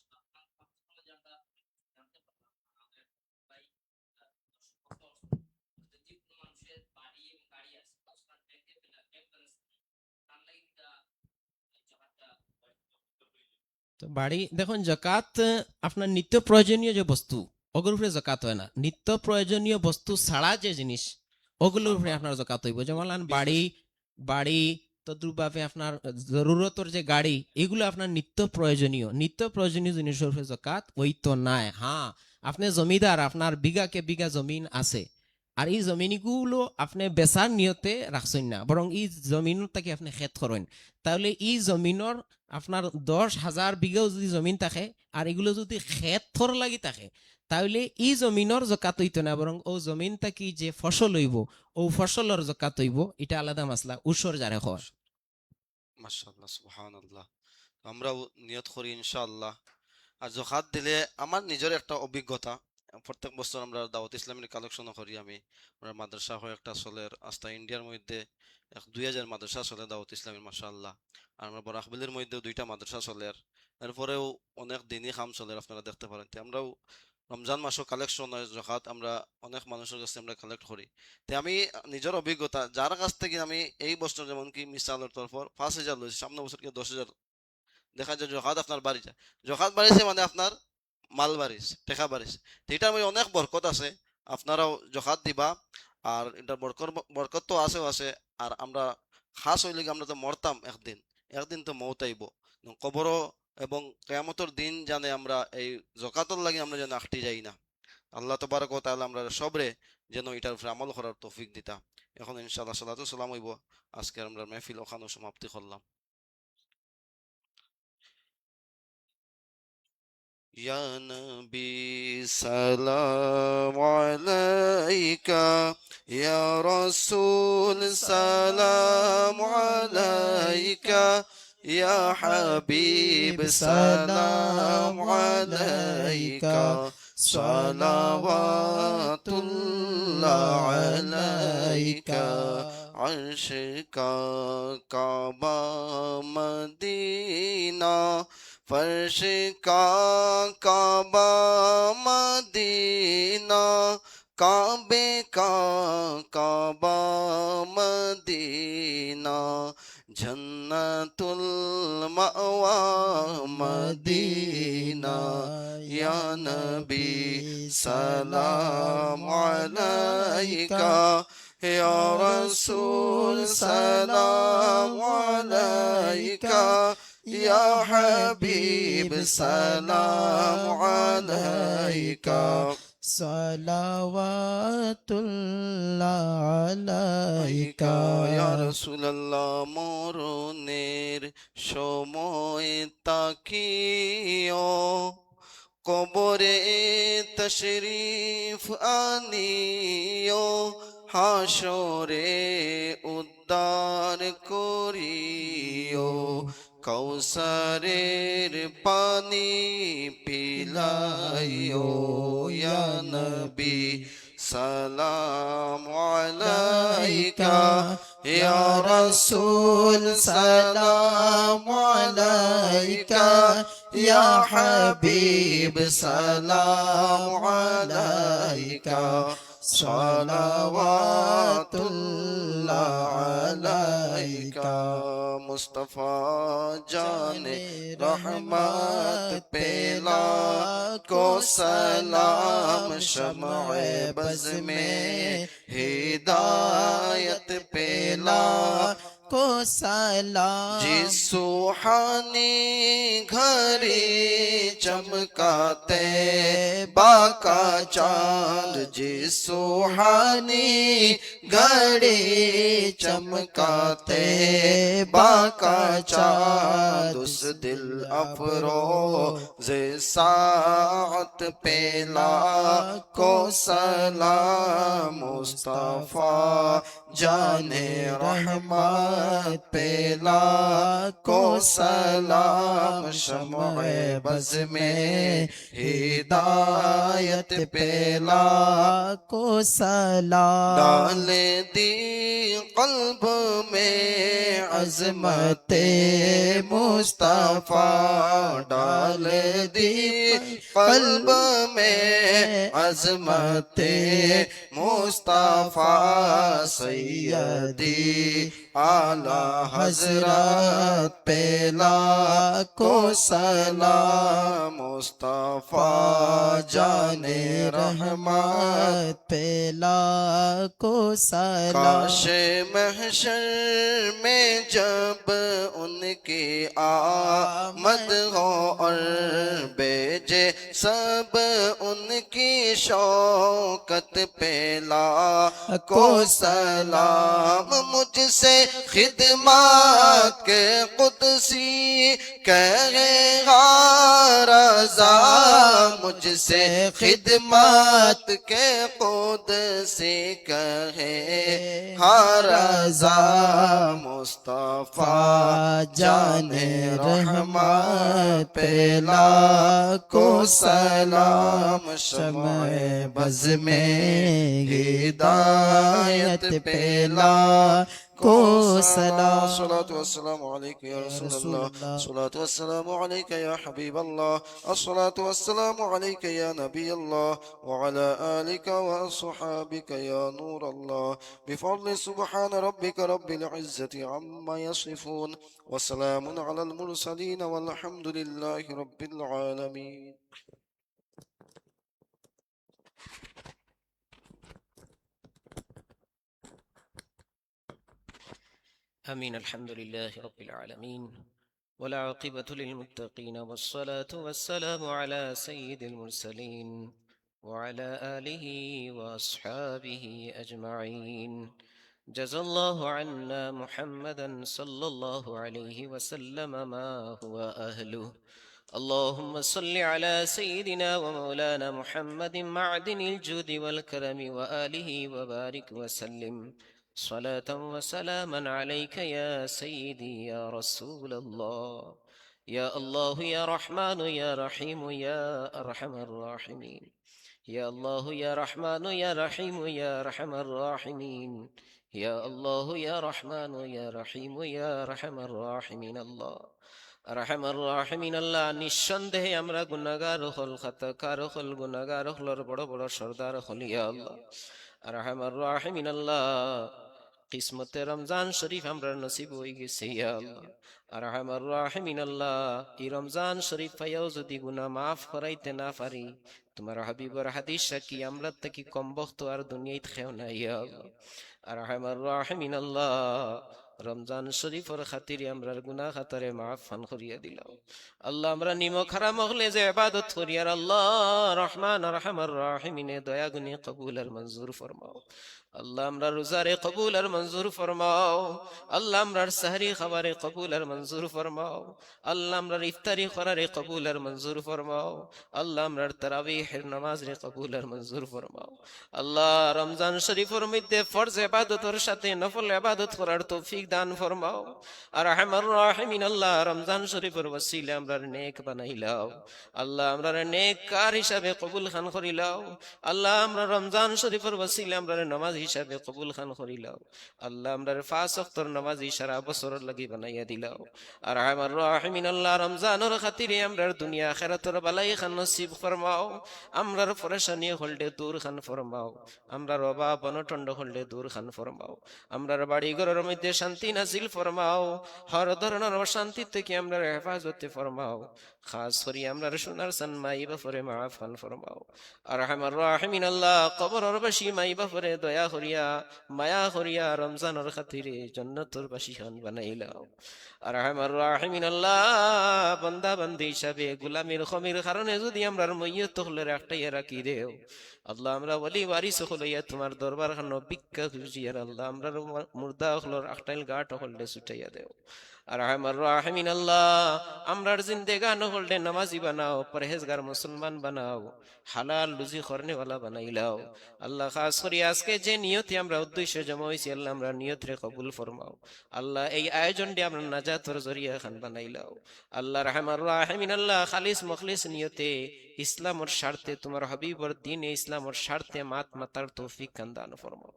তো বাড়ি দেখুন, জাকাত আপনার নিত্য প্রয়োজনীয় যে বস্তু ওগুলোর উপরে জাকাত হয় না, নিত্য প্রয়োজনীয় বস্তু ছাড়া যে জিনিস ওগুলোর উপরে আপনার জাকাত হইব। যেমন বাড়ি তদ্রুপভাবে আপনার জরুরতর যে গাড়ি, এগুলো আপনার নিত্য প্রয়োজনীয় জিনিসের উপরে জাকাত হইতো নাই। হ্যাঁ, আপনি জমিদার, আপনার বিঘাকে বিঘা জমিন আছে, আর এই জমিনগুলো আপনি বেচার নিয়তে রাখছেন না, বরং এই জমিন থেকে আপনি খেত করেন, তাহলে এই জমিনের আপনার 10,000 বিঘাও যদি জমিন থাকে আর এগুলো যদি খেত থর লাগি থাকে, তাহলে এই জমিনের জাকাত হইতো না, বরং ও জমিন থাকি যে ফসল হইব ও ফসলের জাকাত হইব। এটা আলাদা মাসলা, উসর যারে হয়। মাশাআল্লাহ, সুবহানাল্লাহ। আমরাও নিয়ত করি ইনশাআল্লাহ। আর যাকাত দিলে আমার নিজের একটা অভিজ্ঞতা, প্রত্যেক বছর আমরা দাওয়াত ইসলামের কালেকশন করি। আমরা মাদ্রাসা হয় একটা চলের, আস্তা ইন্ডিয়ার মধ্যে 2,000 মাদ্রাসা চলে দাওয়াত ইসলামের, মাশাআল্লাহ। আর আমরা বরাকবিলের মধ্যে 2টা মাদ্রাসা চলের, এরপরেও অনেক দিনই খাম চলের, আপনারা দেখতে পারেন। তো আমরাও রমজান মাসও কালেকশন হয় যাকাত, আমরা অনেক মানুষের কাছে আমরা কালেক্ট করি। তো আমি নিজের অভিজ্ঞতা, যার কাছ থেকে আমি এই বছর যেমন কি মিসালের তরফর 5,000 লইছি, সামনে বছর কি 10,000, দেখা যায় জকাত আপনার বাড়ি যায়, জকাত বাড়িছে মানে আপনার মাল বাড়িছে, টেকা বাড়িছে। তো এটার মধ্যে অনেক বরকত আছে, আপনারাও জকাত দিবা। আর এটার বরকত তো আছেও আছে। আর আমরা খাস হইলে আমরা তো মরতাম একদিন, একদিন তো মৌত আইব, কবরও এবং কেয়ামতের দিন জানে আমরা এই জকাতর লাগে আমরা যেন আটটি যাই না। আল্লাহ তবারক ওয়া তাআলা আমরা সবরে যেন এটার উপরে আমল করার তৌফিক দিতা। এখন ইনশাআল্লাহ সালাতু সালাম হইব। আজকে আমরা মেহফিল ওখানে সমাপ্তি করলাম। ইয়া নবী সালাম আলাইকা, ইয়া রাসূল সালাম আলাইকা, يا حبيب سلام عليك صلوات الله عليك عرش کا کعبہ مدینہ فرش کا کعبہ مدینہ کعبے کا کعبہ مدینہ جنت المأوى مدینہ یا نبی سلام علیک یا رسول سلام علیک یا حبیب سلام علیک صلوات اللہ علیک یا رسول اللہ মরণের সময় তাকিও কবরে তশরিফ আনিও হাসরে উদ্ধার করিও কৌসারের পানি পিলাইও ইয়া নবী সালাম আলাইকা ইয়া রাসূল সালাম আলাইকা ইয়া হাবিব সালাম আলাইকা সালাওয়াতুল্লাহ আলাইকা মুস্তাফা জানে রহমত পেলা کو سلام شمع بز میں ہدایت پیلا کو سلام جس سوحانی گھڑی چمکاتے باکا چاند جس سوحانی گھڑی چمکاتے باکا چاند اس دل افروز ساعت پیلا کو سلام مصطفیٰ جان رحمت پیلا کو سلام شمع بز میں ہدایت پیلا کو سلام ڈال دی قلب میں عظمت مصطفیٰ ڈال دی قلب میں عظمت مصطفیٰ سیدی اعلی حضرت پیلا کو سلام مصطفیٰ جان رحمت پیلا کو سلام کاش محشر میں جب ان کی آمد ہو اور بیجے سب ان کی شوکت پیلا کو سلام مجھ سے خدمات کے قدسی کہے گا رضا مجھ سے خدمات کے قدسی کہے ہاں رضا مصطفیٰ جان رحمت پیلا کو سلام شمع بز میں ہدایت پیلا کو سلام الصلاة والسلام عليك يا رسول الله الصلاة والسلام عليك يا حبيب الله الصلاة والسلام عليك يا نبي الله وعلى آلك وأصحابك يا نور الله بفضل سبحان ربك رب العزة عما يصفون وسلام على المرسلين والحمد لله رب العالمين آمين الحمد لله رب العالمين والعاقبة للمتقين والصلاة والسلام على سيد المرسلين وعلى آله وأصحابه أجمعين جزى الله عنا محمدا صلى الله عليه وسلم ما هو أهله اللهم صل على سيدنا ومولانا محمد معدن الجود والكرم وآله وبارك وسلم صلاة وسلاما عليك يا سيدي يا رسول الله. يا الله يا رحمن يا رحيم يا أرحم الراحمين. يا الله يا رحمن يا رحيم يا أرحم الراحمين. يا الله يا رحمن يا رحيم يا أرحم الراحمين. الله أرحم الراحمين. الله নিঃসন্দেহে আমরা গুনাহগার হল, খাতাকার হল, গুনাহগার হলর বড় বড় সর্দার হল। ইয়া আল্লাহ আরহামার রাহিমিন। আল্লাহ কিসমতে রমজান শরীফ আমরা নসিব হয়ে গেছে। ইয়া আল্লাহ আরহামার রাহিমিন। আল্লাহ এই রমজান শরীফ পাইয়াও যদি গুনাহ মাফ করাইতে না পারি, তোমার হাবিবর হাদিস কি আমরা থেকে কম বক্ত আর দুনিয়ায় খেও না। ইয়া আল্লাহ আরহামার রাহিমিন। আল্লাহ রমজান শরীফর খাতিরে আমরার গুনাহ খাতারে মাফ ফান করিয়া দিলাম। আল্লাহ আমরা নিমক হারাম হলে যে ইবাদত করি, আর আল্লাহ রহমান রহমার রাহিমিনে দয়া গুনি কবুল আর মঞ্জুর ফরমাও। আল্লাহ আমরা রোজারে কবুল আর মঞ্জুর ফরমাও। আল্লাহ আমরার সাহরি খাবারে কবুল আর মঞ্জুর ফরমাও। আল্লাহ আমরার ইফতারি করারে কবুল আর মঞ্জুর ফরমাও। আল্লাহ আমরার তারাবিহের নামাজ রে কবুল আর মঞ্জুর ফরমাও। আল্লাহ রমজান শরীফের মধ্যে ফরজ ইবাদতের সাথে নফল ইবাদত করার তৌফিক দান ফরমাও। আর রহমান রাহিমিন। আল্লাহ রমজান শরীফের ওসিলা আমরার নেক বানাইলাও। আল্লাহ আমরার নেক কার হিসাবে কবুল খান করিলাও। আল্লাহ আমরা রমজান শরীফের ওসিলা আমরার নামাজ হিসাবে কবুল খান করিলাও। আল্লাহ আমরার 5 ওয়াক্তের নামাজি সারা বছর লাগি বানাইয়া দিলাও। আর রহমান রাহিমিন। আল্লাহ রমজানের খাতিরে আমরার দুনিয়া আখিরাতের বালাই খান নসিব ফরমাও। আমরার পরেশানি হলডে দূর খান ফরমাও। আমরার অভাব অনটন হলডে দূর খান ফরমাও। আমরার বাড়ি ঘরের মধ্যে শান্তি নাজিল ফরমাও। হর ধরনের অশান্তি থেকে আমরার হেফাজতে ফরমাও। খাস করি আমরার সোনার সান মাই বাপরে মাফ খান ফরমাও। আর রহমান রাহিমিন। আল্লাহ কবরের বাসী মাই বাপরে দয়া করিয়া মায়া করিয়া রমজানের খাতিরে জান্নাতের বাসী খান বানাইলাও। আর রহমান রাহিমিন। আল্লাহ বান্দা বান্দি হিসাবে গোলামির খমির কারণে যদি আমরার মইয়ত হলে একটাই রাখি দেও, আল্লাহ আমরা ওলি ওয়ারিস হইয়া তোমার দরবার খানো ভিক্ষা খুঁজিয়ার আল্লাহ আমরার মুর্দা হলর একটাইল গাট হলডে ছুটাইয়া দেও। আর রহমান রাহিমিন। আল্লাহ আমরার জিন্দেগান হলডে নামাজি বানাও, পরহেজগার মুসলমান বানাও, হালাল রুজি খরনেওয়ালা বানাইলাও। আল্লাহ খাস করি আজকে যে নিয়তে আমরা উদ্দেশ্য জমা হয়েছি, আল্লাহ আমরা নিয়ত রে কবুল ফরমাও। আল্লাহ এই আয়োজনটি আমরা নাজাতর জরিয়া খান বানাইলাও। আল্লাহ রহমান রাহিমিন। আল্লাহ খালিস মখলিস নিয়তে ইসলামর স্বার্থে তোমার হাবিবর দিনে ইসলামর স্বার্থে মাত মাতার তৌফিক খান দান ফরমাও।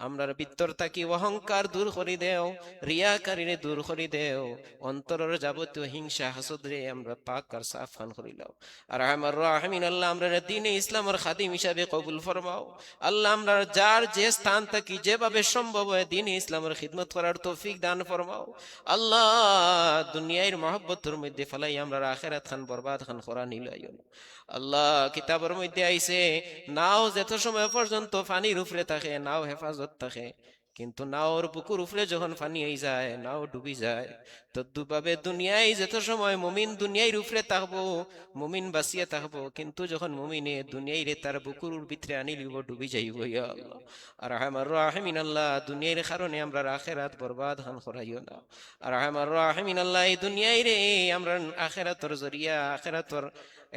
আমরার ভিতর থাকি অহংকার দূর করি দেও, রিয়াকারিরে দূর করি দেও, অন্তরের যাবতীয় হিংসা হাসদরে আমরা পাক আর সাফ খান করিলাও। আর রহমান রাহিমিন। আল্লাহ আমরা দিনে ইসলামর খাদিম হিসাবে কবুল ফরমাও। আল্লাহ আমরা যার যে স্থান থাকি যেভাবে সম্ভব হয় দিনে ইসলামের খিদমত করার তৌফিক দান ফরমাও। আল্লাহ দুনিয়ার মহব্বতের মধ্যে ফেলাই আমরা আখিরাত খান বরবাদ খান করা নিলাইও না। আল্লাহ কিতাবের মধ্যে আইছে নাও যত সময় পর্যন্ত পানির উপরে থাকে নাও হেফাজত থাকে, কিন্তু নাওর বুকুর উপরে যখন পানি হয়ে যায় নাও ডুবি যায়। তদ্রুপভাবে দুনিয়ায় যত সময় মুমিন দুনিয়ার উপরে থাকবো, মুমিন বাঁচিয়ে থাকবো, কিন্তু যখন মুমিনে দুনিয়ায় রে তার বুকুর ভিতরে আনি লিব ডুবি যাইব। ইয়া আল্লাহ আর রহমান রাহিমিন। আল্লাহ দুনিয়ার কারণে আমরা আখিরাত বরবাদ খান করাইও না। আর রহমান রাহিমিন। আল্লাহ এই দুনিয়ায় রে আমরা আখিরাতর জরিয়া আখিরাতর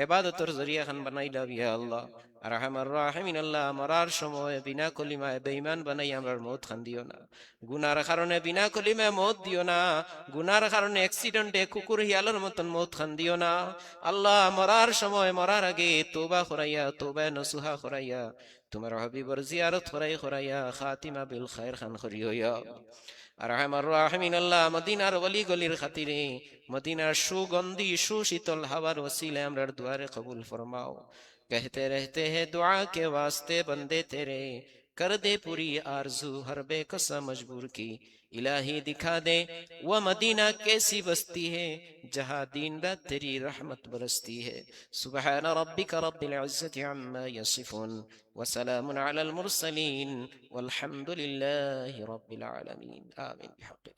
ইবাদতর জরিয়া খান বানাইলাম। ইয়া আল্লাহ আর রহমান রাহিমিন। আল্লাহ মরার সময় বিনা কলিমায় বেঈমান বানাই আমরার মউত খান দিও না। গুনার কারণে বিনা কলিমায় মউত দিও না। গুনার কারণে অ্যাক্সিডেন্টে কুকুর হিয়ালের মতন মউত খান দিও না। আল্লাহ মরার সময় মরার আগে তওবা করাইয়া তওবা নসুহা করাইয়া তোমার হাবিবর জিয়ারত করাইয়া খাতিমা বিল খায়র খান করিও। ইয়া আর রহমান রাহিমিন। আল্লাহ মদিনার ওলি গলির খাতিরে মদিনার সুগন্ধি সুশীতল হাওয়ার ওসিলে আমরার দুয়ারে কবুল ফরমাও। कहते रहते हैं दुआ के वास्ते बंदे तेरे, कर दे पूरी आरजू हर बेकसा मजबूर की। इलाही दिखा दे वो मदीना कैसी बस्ती है जहाँ दिन रात तेरी रहमत बरसती है। सुबहान रब्बिक रब्बिल इज्जति अम्मा यसिफून व सलामुन अलल मुरसलीन वल्हम्दुलिल्लाहि रब्बिल आलमीन। आमीन बिहक़्क़ि।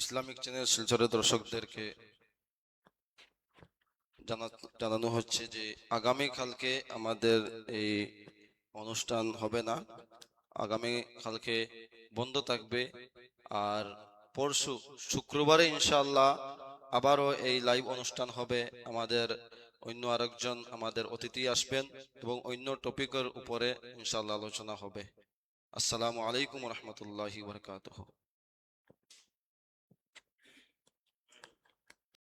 ইসলামিক চ্যানেল শিলচরের দর্শকদেরকে জানানো হচ্ছে যে আগামী কালকে আমাদের এই অনুষ্ঠান হবে না, আগামী কালকে বন্ধ থাকবে। আর পরশু শুক্রবারে ইনশাআল্লাহ আবারও এই লাইভ অনুষ্ঠান হবে। আমাদের অন্য আরেকজন আমাদের অতিথি আসবেন এবং অন্য টপিকের উপরে ইনশাআল্লাহ আলোচনা হবে। আসসালামু আলাইকুম রহমতুল্লাহি ওয়া বারাকাতুহু।